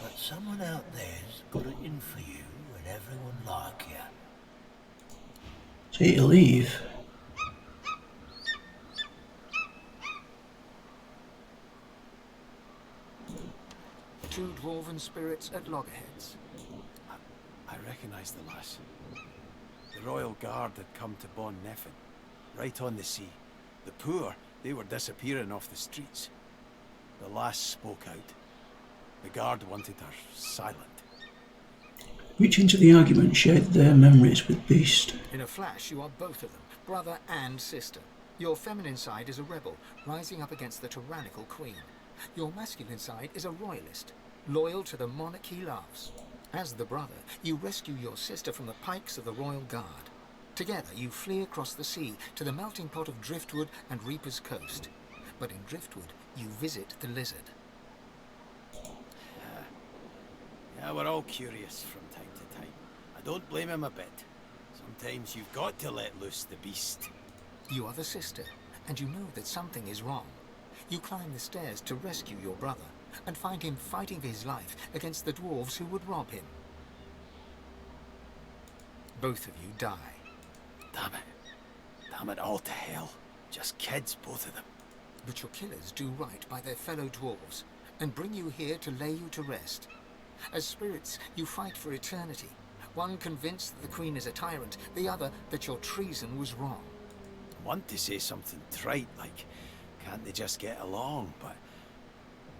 But someone out there's got it in for you and everyone like you. So you leave. Two dwarven spirits at loggerheads. I recognise the lass. The Royal Guard had come to Bon Neffen, right on the sea. The poor, they were disappearing off the streets. The lass spoke out. The guard wanted her silent. Reach into the argument, shared their memories with Beast. In a flash, you are both of them, brother and sister. Your feminine side is a rebel, rising up against the tyrannical queen. Your masculine side is a royalist, loyal to the monarch he loves. As the brother, you rescue your sister from the pikes of the Royal Guard. Together, you flee across the sea to the melting pot of Driftwood and Reaper's Coast. But in Driftwood, you visit the lizard. Yeah, we're all curious from time to time. I don't blame him a bit. Sometimes you've got to let loose the beast. You are the sister, and you know that something is wrong. You climb the stairs to rescue your brother, and find him fighting for his life against the dwarves who would rob him. Both of you die. Damn it. Damn it all to hell. Just kids, both of them. But your killers do right by their fellow dwarves, and bring you here to lay you to rest. As spirits, you fight for eternity. One convinced that the Queen is a tyrant, the other that your treason was wrong. I want to say something trite, like, can't they just get along? But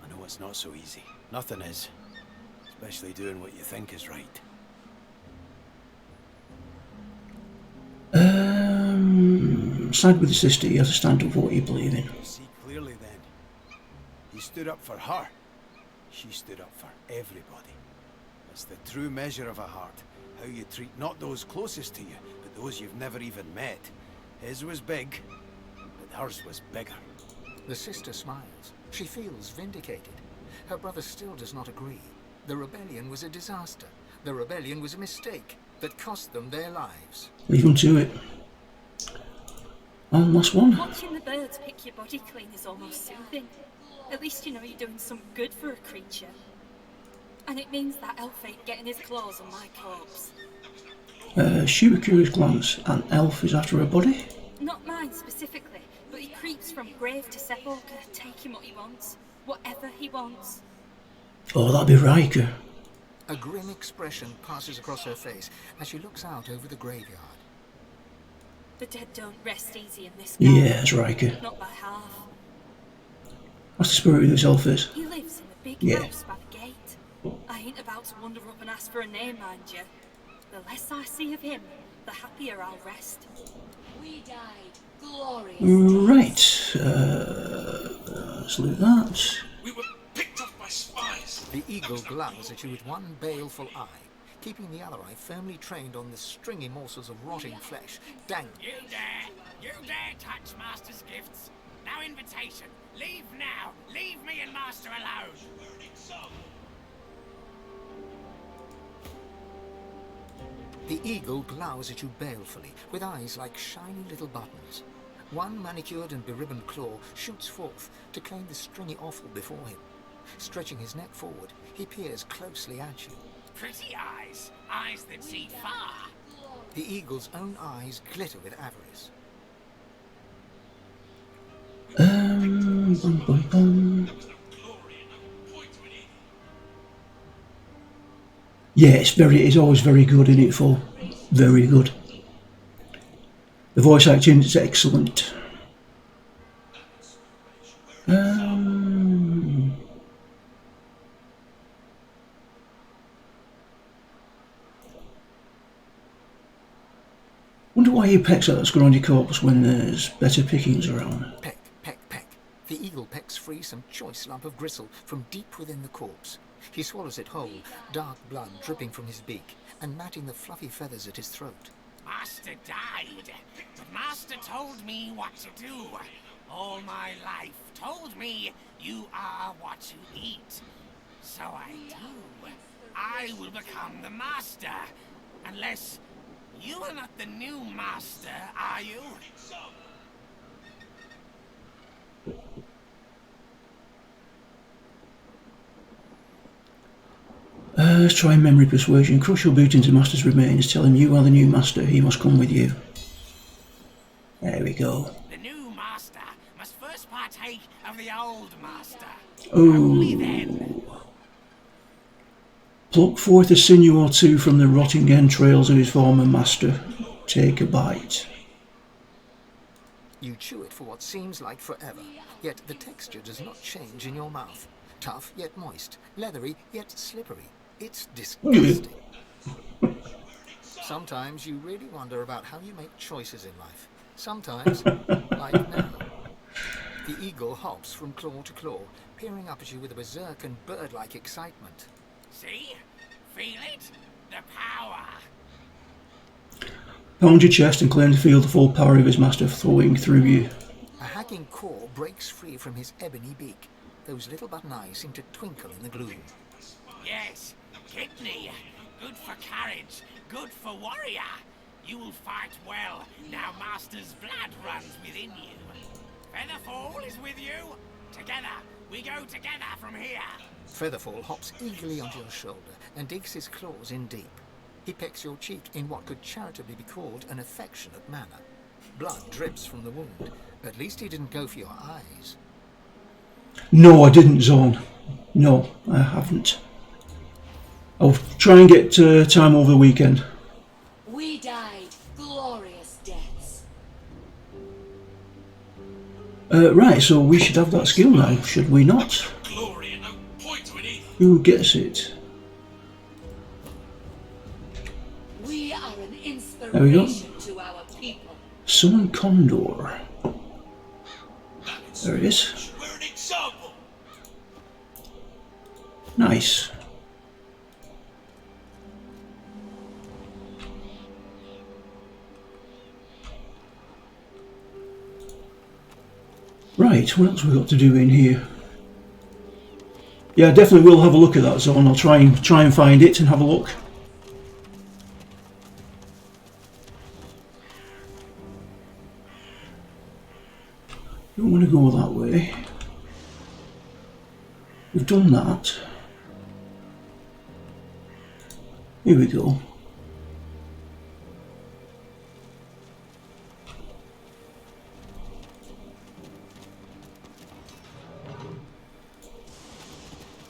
I know it's not so easy. Nothing is. Especially doing what you think is right. Side with the sister, you have to stand up for what you believe in. See clearly You stood up for her. She stood up for everybody. It's the true measure of a heart. How you treat not those closest to you, but those you've never even met. His was big, but hers was bigger. The sister smiles. She feels vindicated. Her brother still does not agree. The rebellion was a disaster. The rebellion was a mistake that cost them their lives. Leave them to it. And last one. Watching the birds pick your body clean is almost soothing. At least you know you're doing some good for a creature. And it means that elf ain't getting his claws on my corpse. Shoot a curious glance. An elf is after a body? Not mine specifically, but he creeps from grave to sepulchre, taking what he wants. Whatever he wants. Oh, that'd be Riker. A grim expression passes across her face as she looks out over the graveyard. The dead don't rest easy in this garden. Yeah, it's Riker. Not by half. What's the spirit of this elf is? He lives in a big house by the gate. I ain't about to wander up and ask for a name, mind you. The less I see of him, the happier I'll rest. We died glorious. Right. Let's loot that. We were picked up by spies. The eagle glowers at you with one baleful eye, keeping the other eye firmly trained on the stringy morsels of rotting flesh. Dang. You dare touch Master's gifts. No invitation. Leave now. Leave me and Master alone. The eagle glowers at you balefully, with eyes like shiny little buttons. One manicured and beribboned claw shoots forth to claim the stringy offal before him. Stretching his neck forward, he peers closely at you. Pretty eyes. Eyes that see far. The eagle's own eyes glitter with avarice. Bum, bum, bum. Yeah, it's always very good in it for very good. The voice acting is excellent. Wonder why he pecks at that scrawny corpse when there's better pickings around. Peck, peck, peck. The eagle pecks free some choice lump of gristle from deep within the corpse. He swallows it whole, dark blood dripping from his beak and matting the fluffy feathers at his throat. Master died, but Master told me what to do. All my life told me you are what you eat. So I do. I will become the Master. Unless you are not the new Master, are you? Let's try memory persuasion. Crush your boot into the Master's remains. Tell him you are the new Master. He must come with you. There we go. The new Master must first partake of the old Master. Oh. Only then. Pluck forth a sinew or two from the rotting entrails of his former master. Take a bite. You chew it for what seems like forever, yet the texture does not change in your mouth. Tough yet moist, leathery yet slippery. It's disgusting. Sometimes you really wonder about how you make choices in life. Sometimes, like now. The eagle hops from claw to claw, peering up at you with a berserk and bird-like excitement. See? Feel it? The power. Pound your chest and claim to feel the full power of his master flowing through you. A hacking caw breaks free from his ebony beak. Those little button eyes seem to twinkle in the gloom. Yes, kidney. Good for courage. Good for warrior. You will fight well. Now Master's blood runs within you. Featherfall is with you. Together. We go together from here. Featherfall hops eagerly onto your shoulder and digs his claws in deep. He pecks your cheek in what could charitably be called an affectionate manner. Blood drips from the wound. At least he didn't go for your eyes. No, I didn't, Zone. No, I haven't. I'll try and get time over the weekend. We died glorious deaths. Right, so we should have that skill now, should we not? Glory and no point to it either. Who gets it? We are an There we go. inspiration to our people. Summon Condor. There it is. We're an example. Nice. Right, what else have we got to do in here? Yeah, I definitely will have a look at that zone. I'll try and find it and have a look. Don't want to go that way. We've done that. Here we go.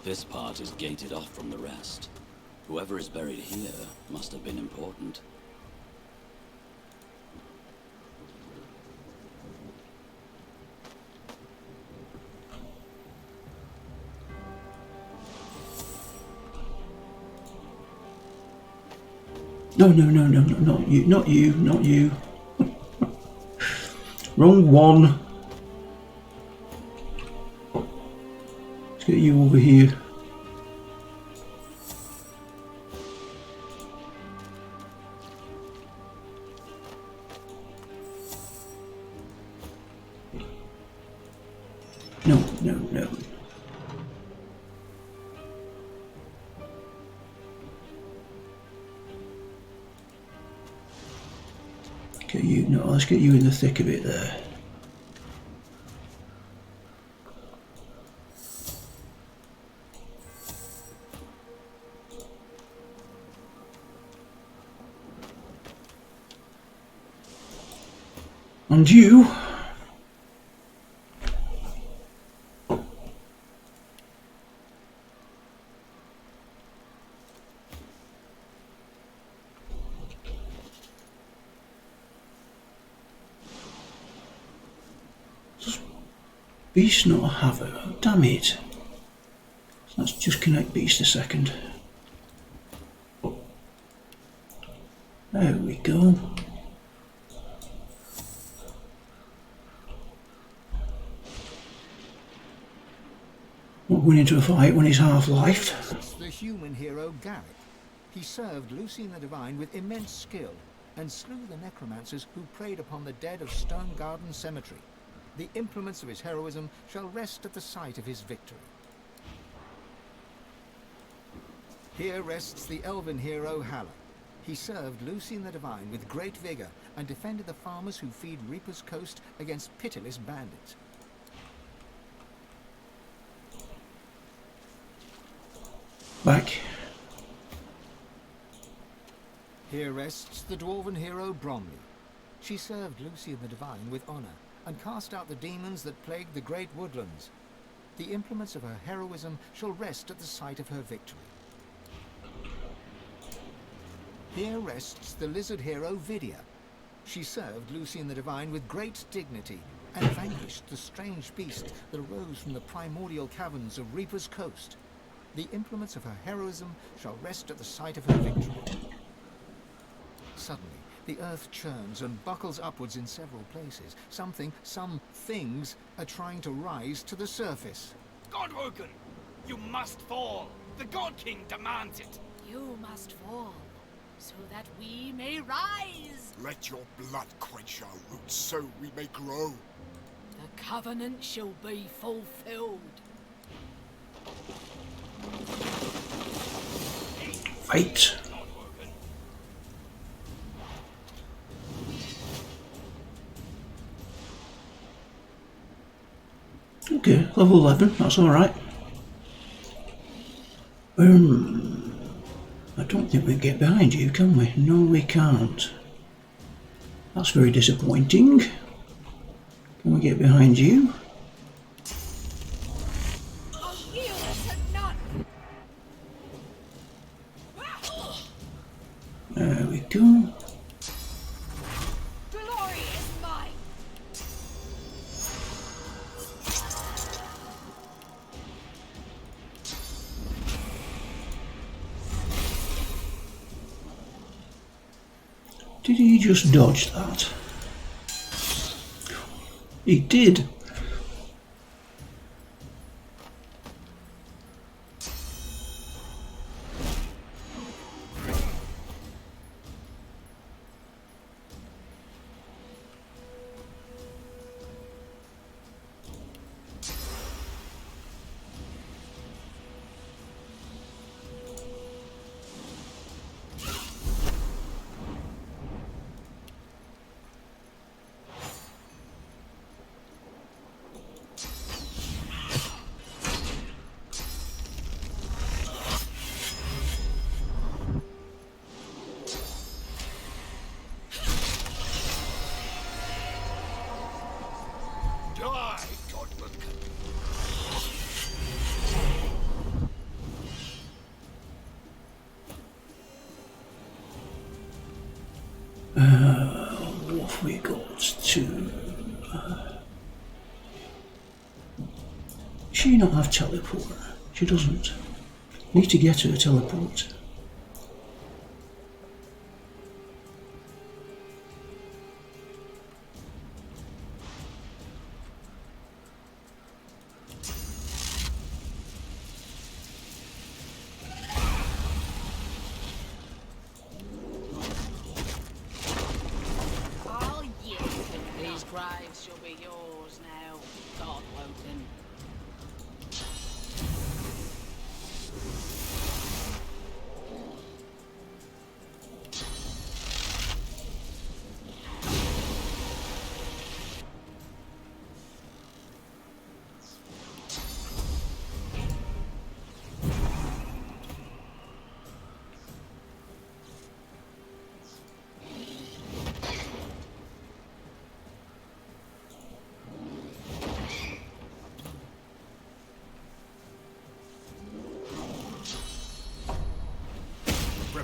This part is gated off from the rest. Whoever is buried here must have been important. No, not you, not you, not you. Wrong one. Let's get you over here. No. Get you, no, let's get you in the thick of it there. And you. Beast not a havoc. Oh, damn it. Let's just connect beast a second. There we go. Not going into a fight when he's half-lifed. It's the human hero Garrick. He served Lucian the Divine with immense skill and slew the necromancers who preyed upon the dead of Stone Garden Cemetery. The implements of his heroism shall rest at the site of his victory. Here rests the elven hero Halla. He served Lucian the Divine with great vigor and defended the farmers who feed Reaper's Coast against pitiless bandits. Back. Here rests the dwarven hero Bromley. She served Lucian the Divine with honor and cast out the demons that plagued the great woodlands. The implements of her heroism shall rest at the site of her victory. Here rests the lizard hero Vidia. She served Lucian the Divine with great dignity and vanquished the strange beast that arose from the primordial caverns of Reaper's Coast. The implements of her heroism shall rest at the site of her victory. Suddenly, the earth churns and buckles upwards in several places. Some things are trying to rise to the surface. Godwoken! You must fall! The God King demands it! You must fall, so that we may rise! Let your blood quench our roots, so we may grow. The covenant shall be fulfilled. Fight. Okay, level 11, that's alright. I don't think we can get behind you, can we? No, we can't. That's very disappointing. Can we get behind you? There we go. Did he just dodge that? He did. My gauntlet can what have we got to... she not have teleport? She doesn't. Need to get her teleport. Oh, yeah. These graves shall be yours now, God Woken.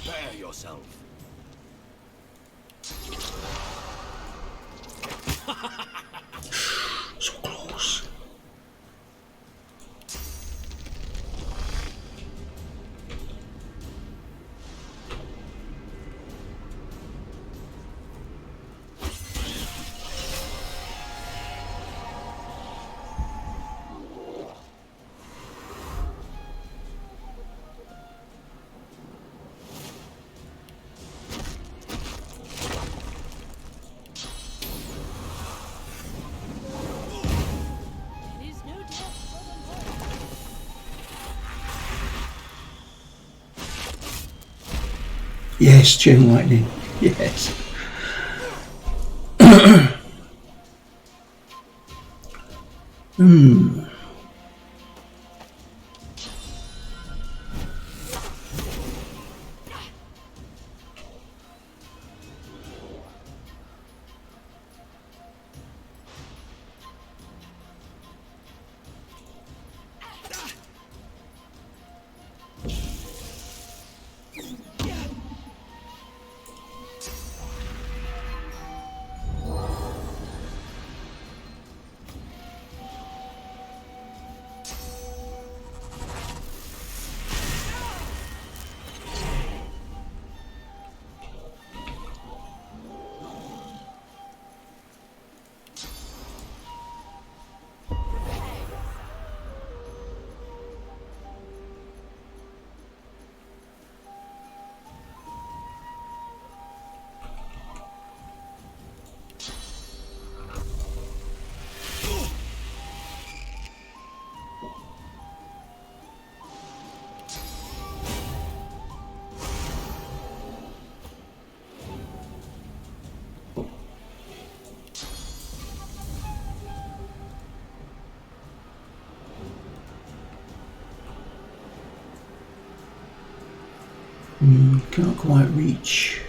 prepare yourself. So close. Yes, chain lightning. Yes. Can't quite reach.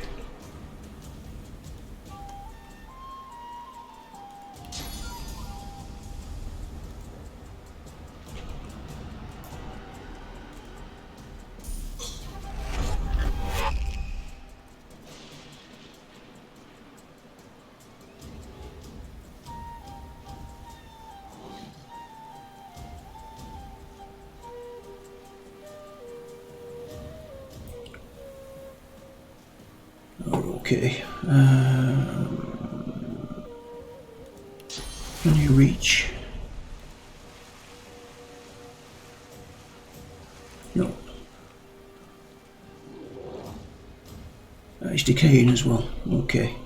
Okay. Can you reach? No. It's decaying as well. Okay.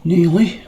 Nearly.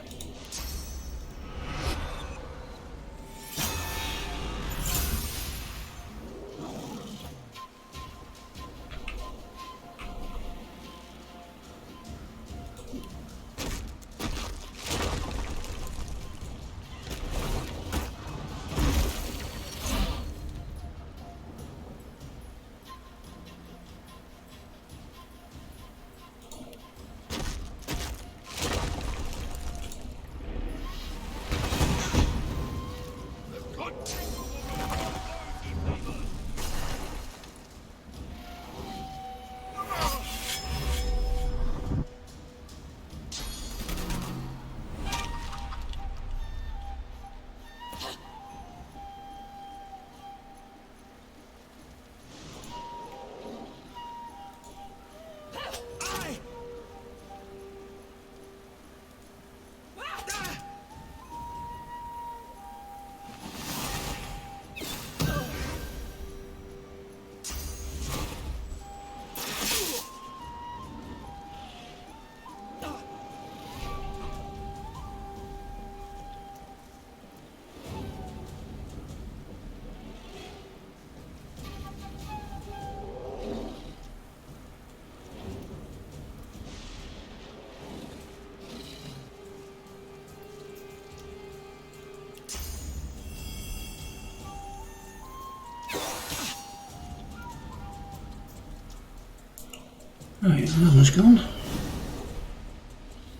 Right, that one's gone.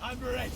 I'm ready.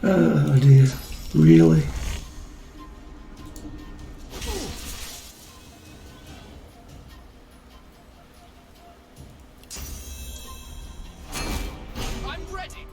Oh dear, really? I'm ready.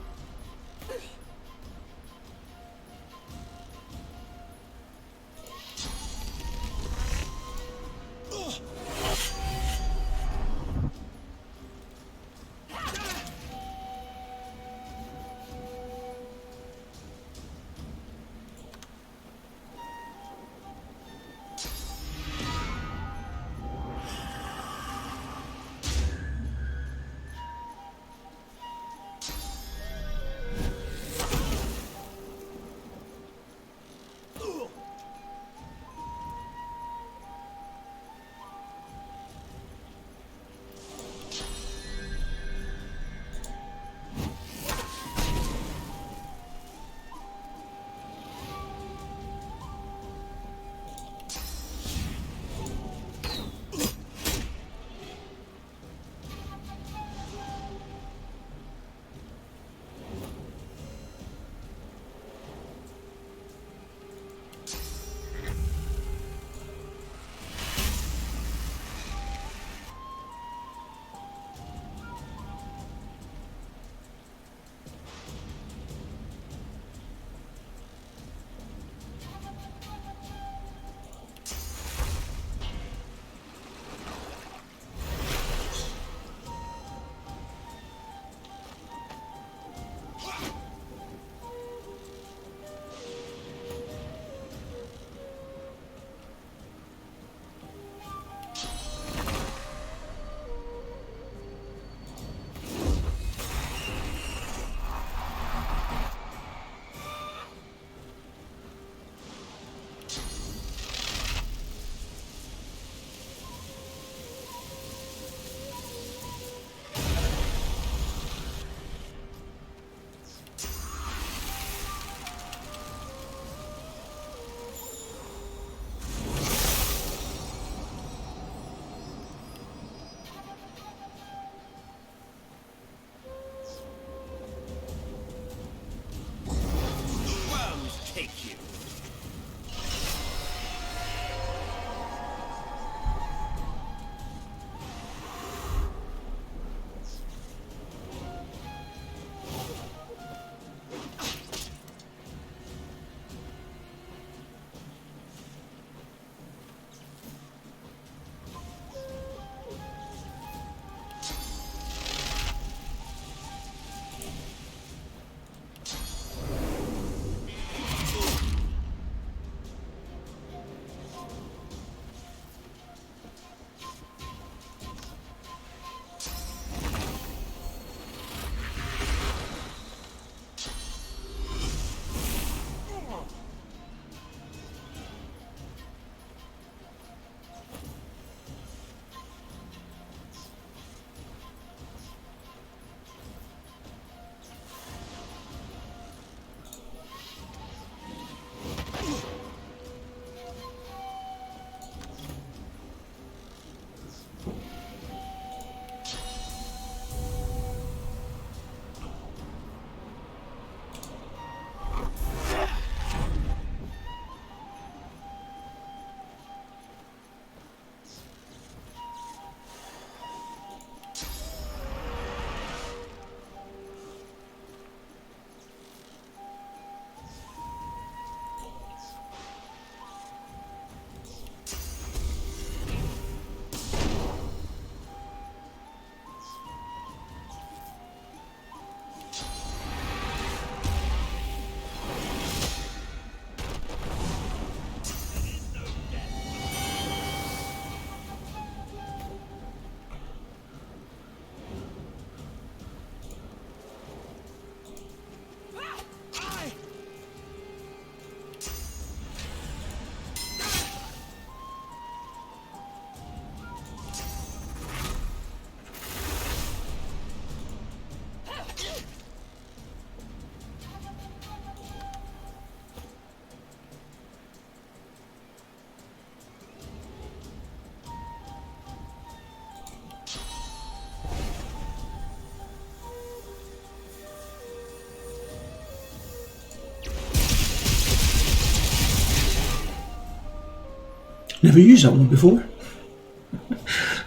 Never used that one before.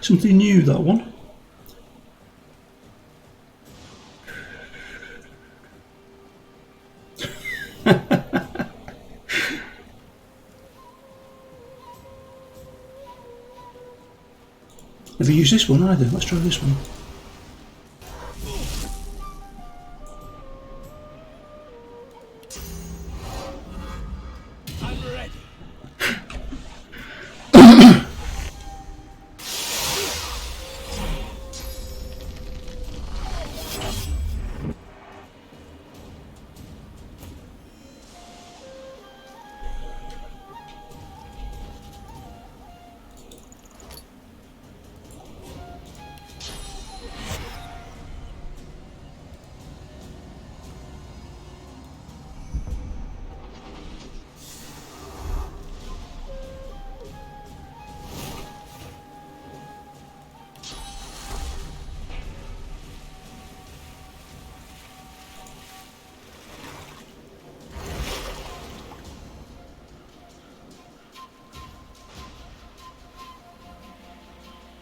Something new, that one. Never used this one either. Let's try this one. I'm ready.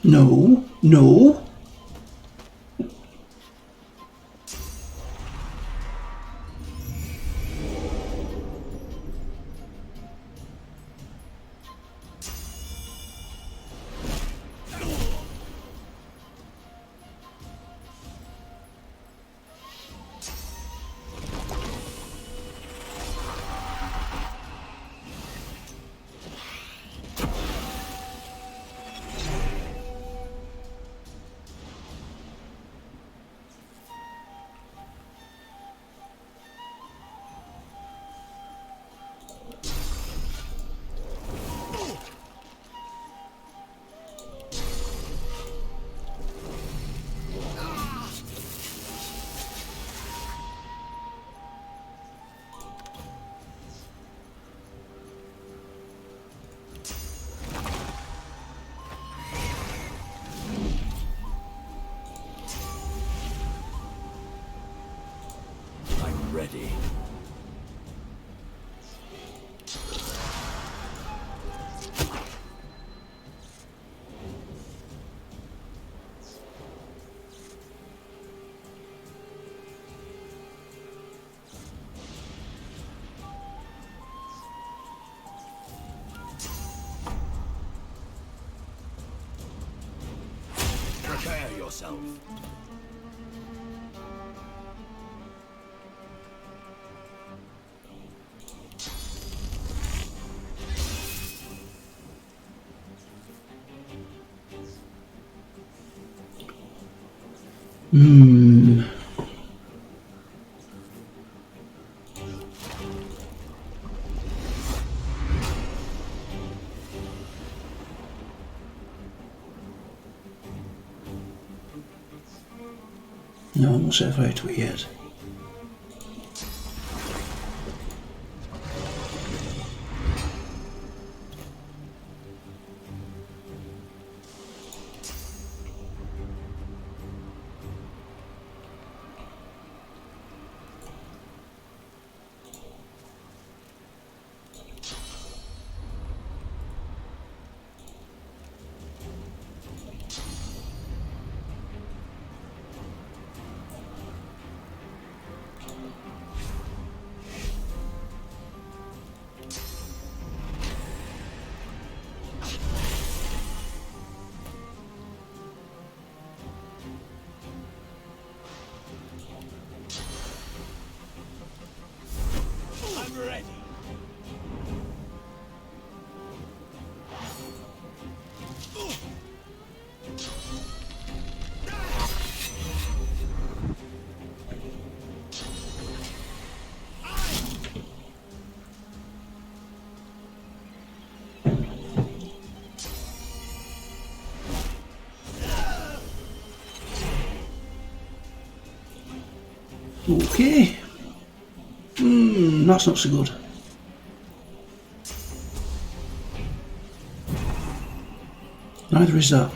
No, no. I'm ready. Prepare yourself. Hmm. No, I'm not set fire to it yet. I'm ready. Okay. That's not so good. Neither is that.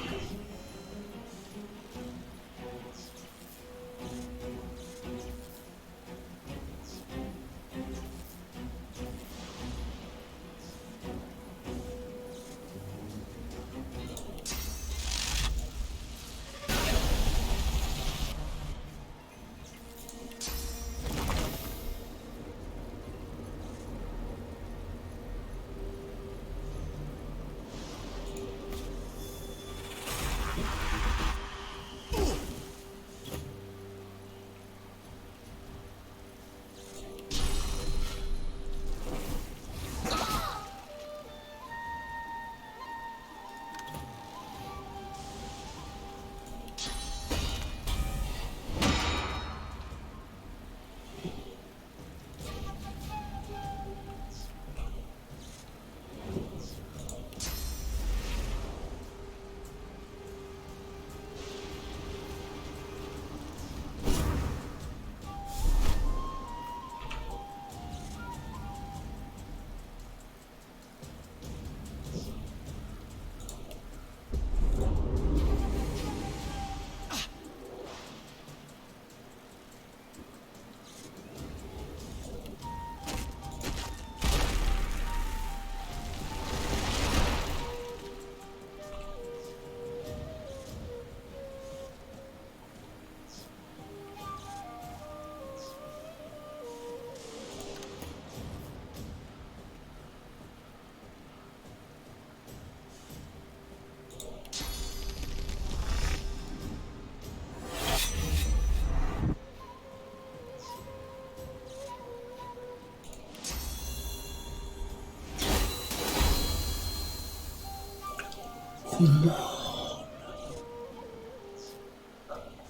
Come on.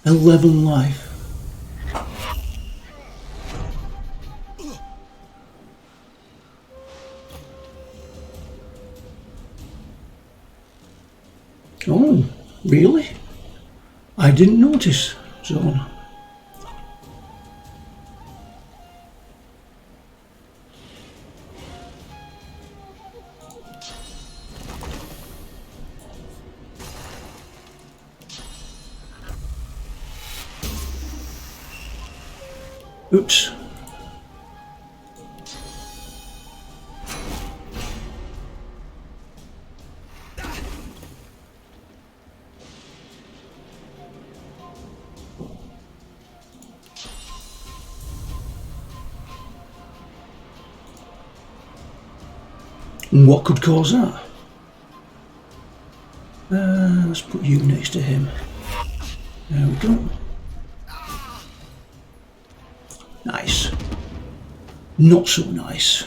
11 life. Oh, really? I didn't notice, Zone. Oops. And what could cause that? Let's put you next to him. There we go. Nice. Not so nice.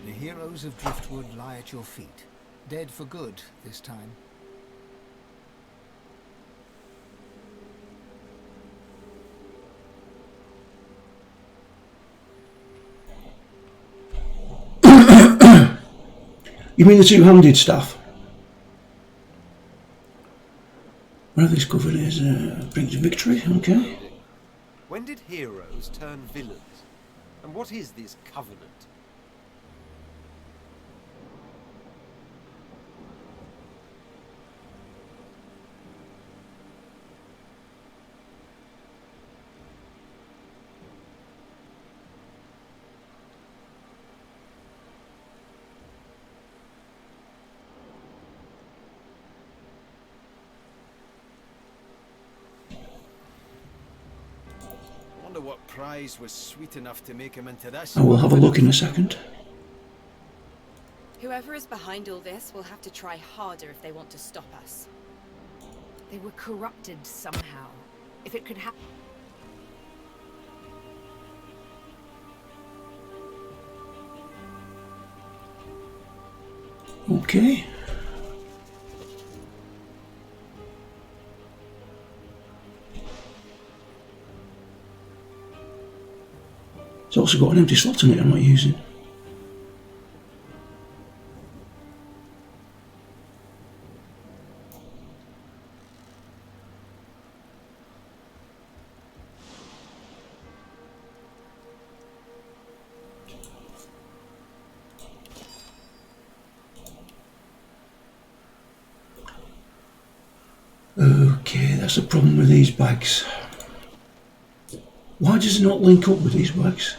The heroes of Driftwood lie at your feet, dead for good this time. You mean the two-handed staff? What have these covered is brings victory, okay. When did heroes turn villains? And what is this covenant? Wonder what prize was sweet enough to make him into this. I will have a look in a second. Whoever is behind all this will have to try harder if they want to stop us. They were corrupted somehow. If it could happen... Okay. It's also got an empty slot in it I'm not using. Okay, that's the problem with these bags. Why does it not link up with these bags?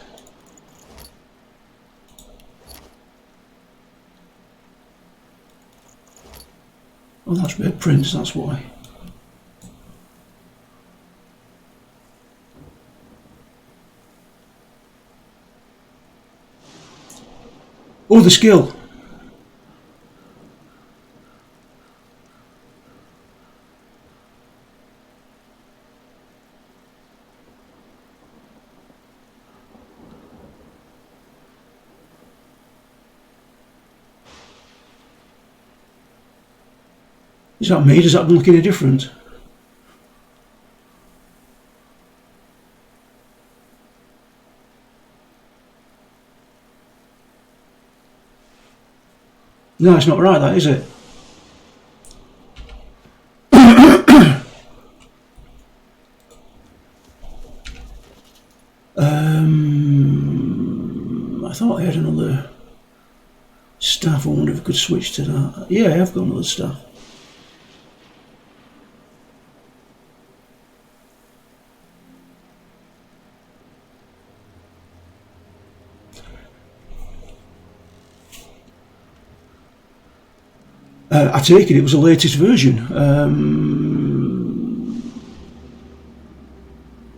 Oh, that's red prints, that's why. Oh, the skill. Is that me? Does that look any different? No, it's not right, that is it? I thought I had another staff. I wonder if I could switch to that. Yeah, I've got another staff. I take it was the latest version.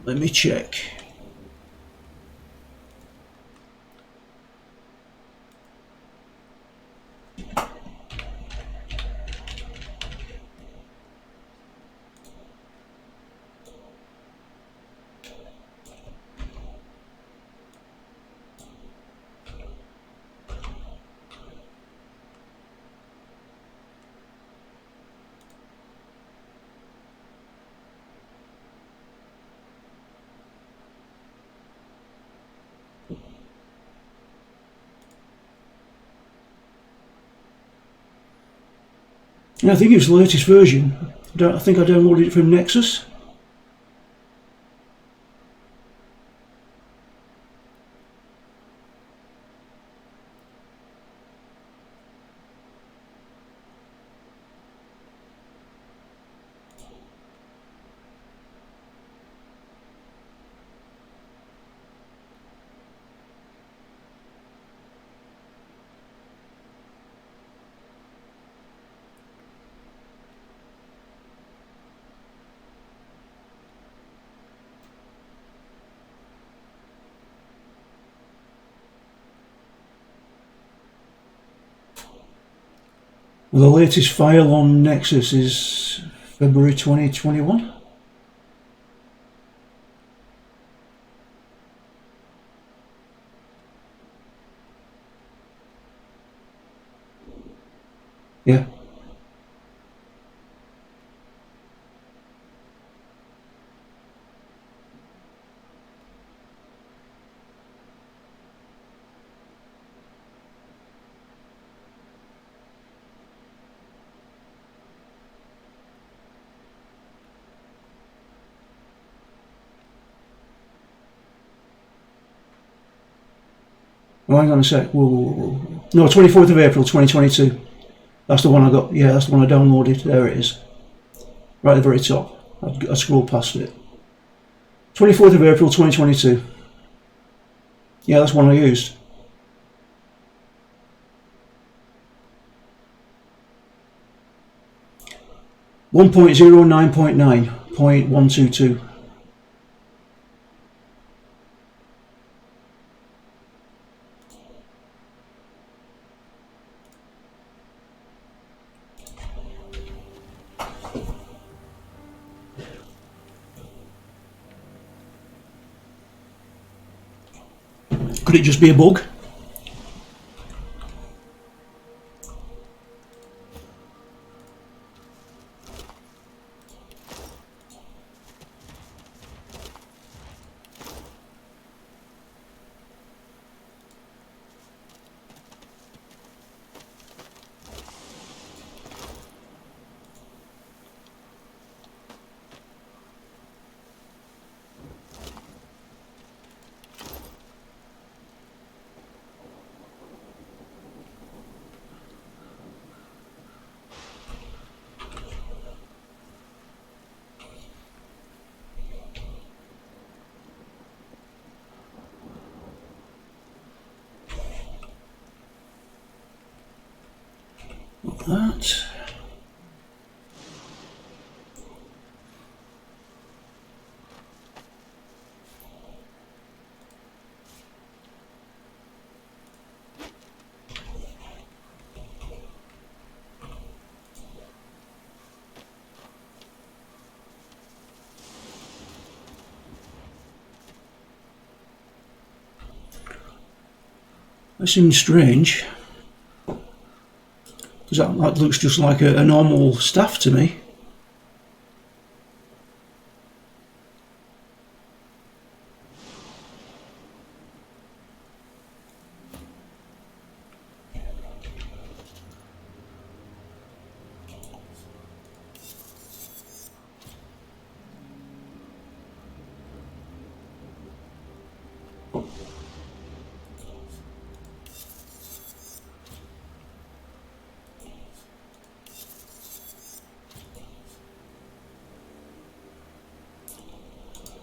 Let me check. Yeah, I think it was the latest version. I think I downloaded it from Nexus. Well, the latest file on Nexus is February 2021. Yeah. Oh, hang on a sec. Whoa. No, 24th of April 2022. That's the one I got. Yeah, that's the one I downloaded. There it is. Right at the very top. I scrolled past it. 24th of April 2022. Yeah, that's one I used. .09.9.122. Could it just be a bug? That. That seems strange. Because that looks just like a normal staff to me.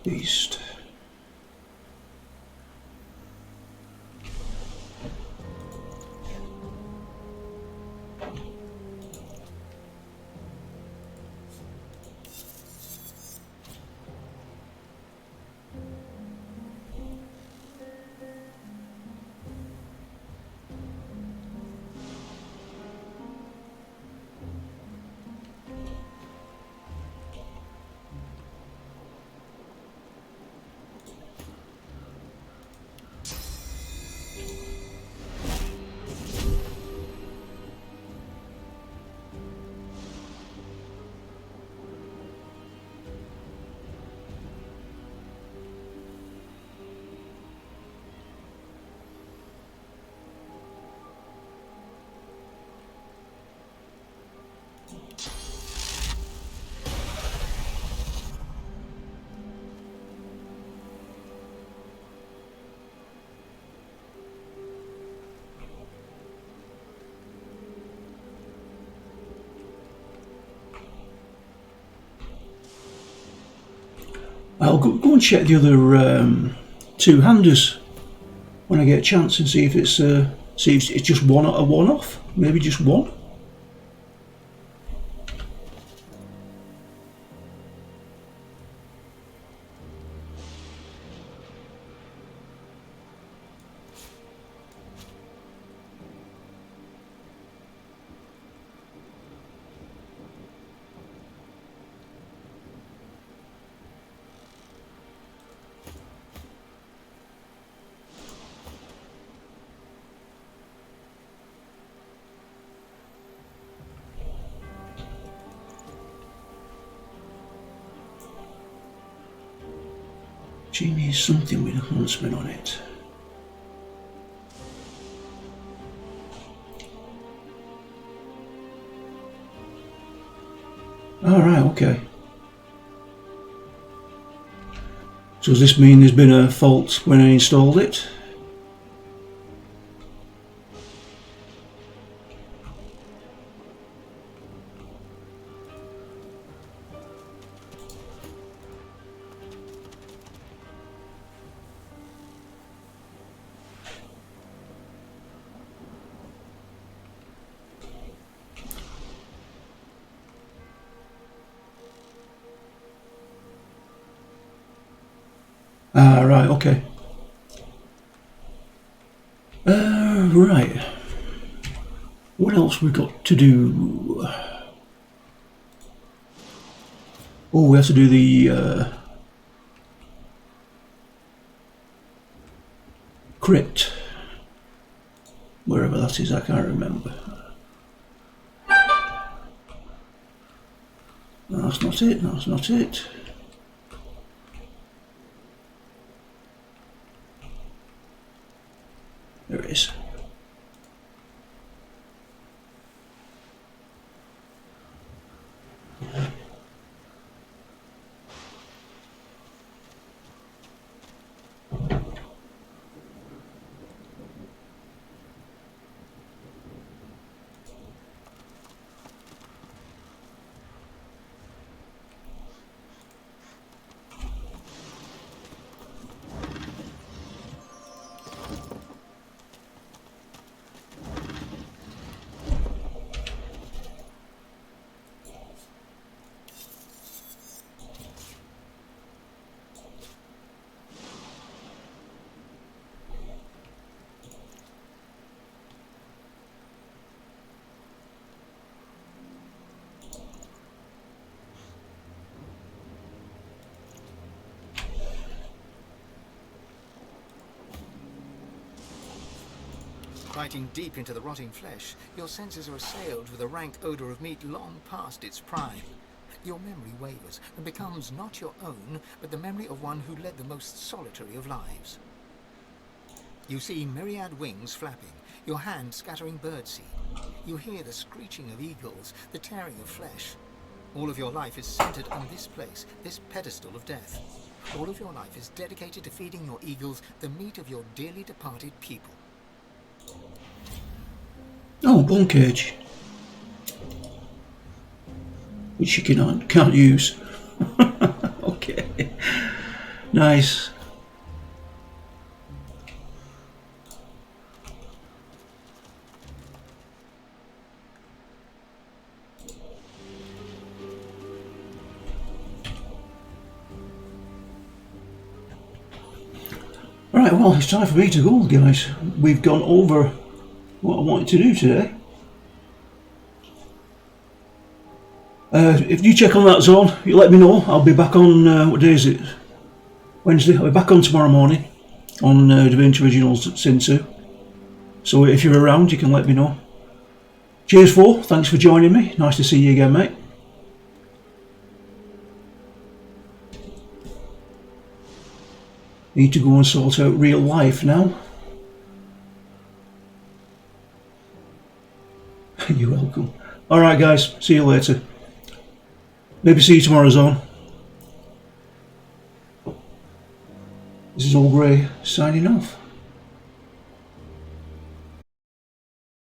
Beast. I'll go and check the other two-handers when I get a chance and see if it's just a one-off, maybe just one. She needs something with a huntsman on it. Alright, okay. So does this mean there's been a fault when I installed it? Ah, right, okay. Right. What else we got to do? Oh, we have to do the crypt. Wherever that is, I can't remember. No, that's not it, that's not it. There it is. Biting deep into the rotting flesh, your senses are assailed with a rank odour of meat long past its prime. Your memory wavers and becomes not your own, but the memory of one who led the most solitary of lives. You see myriad wings flapping, your hand scattering birdseed. You hear the screeching of eagles, the tearing of flesh. All of your life is centered on this place, this pedestal of death. All of your life is dedicated to feeding your eagles the meat of your dearly departed people. Oh, bone cage, which you can't use. Okay, nice. Right, well, it's time for me to go, guys. We've gone over what I wanted to do today. If you check on that zone, you let me know. I'll be back on, what day is it? Wednesday. I'll be back on tomorrow morning on Divinity Originals Sin 2. So if you're around, you can let me know. Cheers, 4. Thanks for joining me. Nice to see you again, mate. Need to go and sort out real life now. You're welcome. Alright guys, see you later. Maybe see you tomorrow, Zone. This is Olgrey signing off.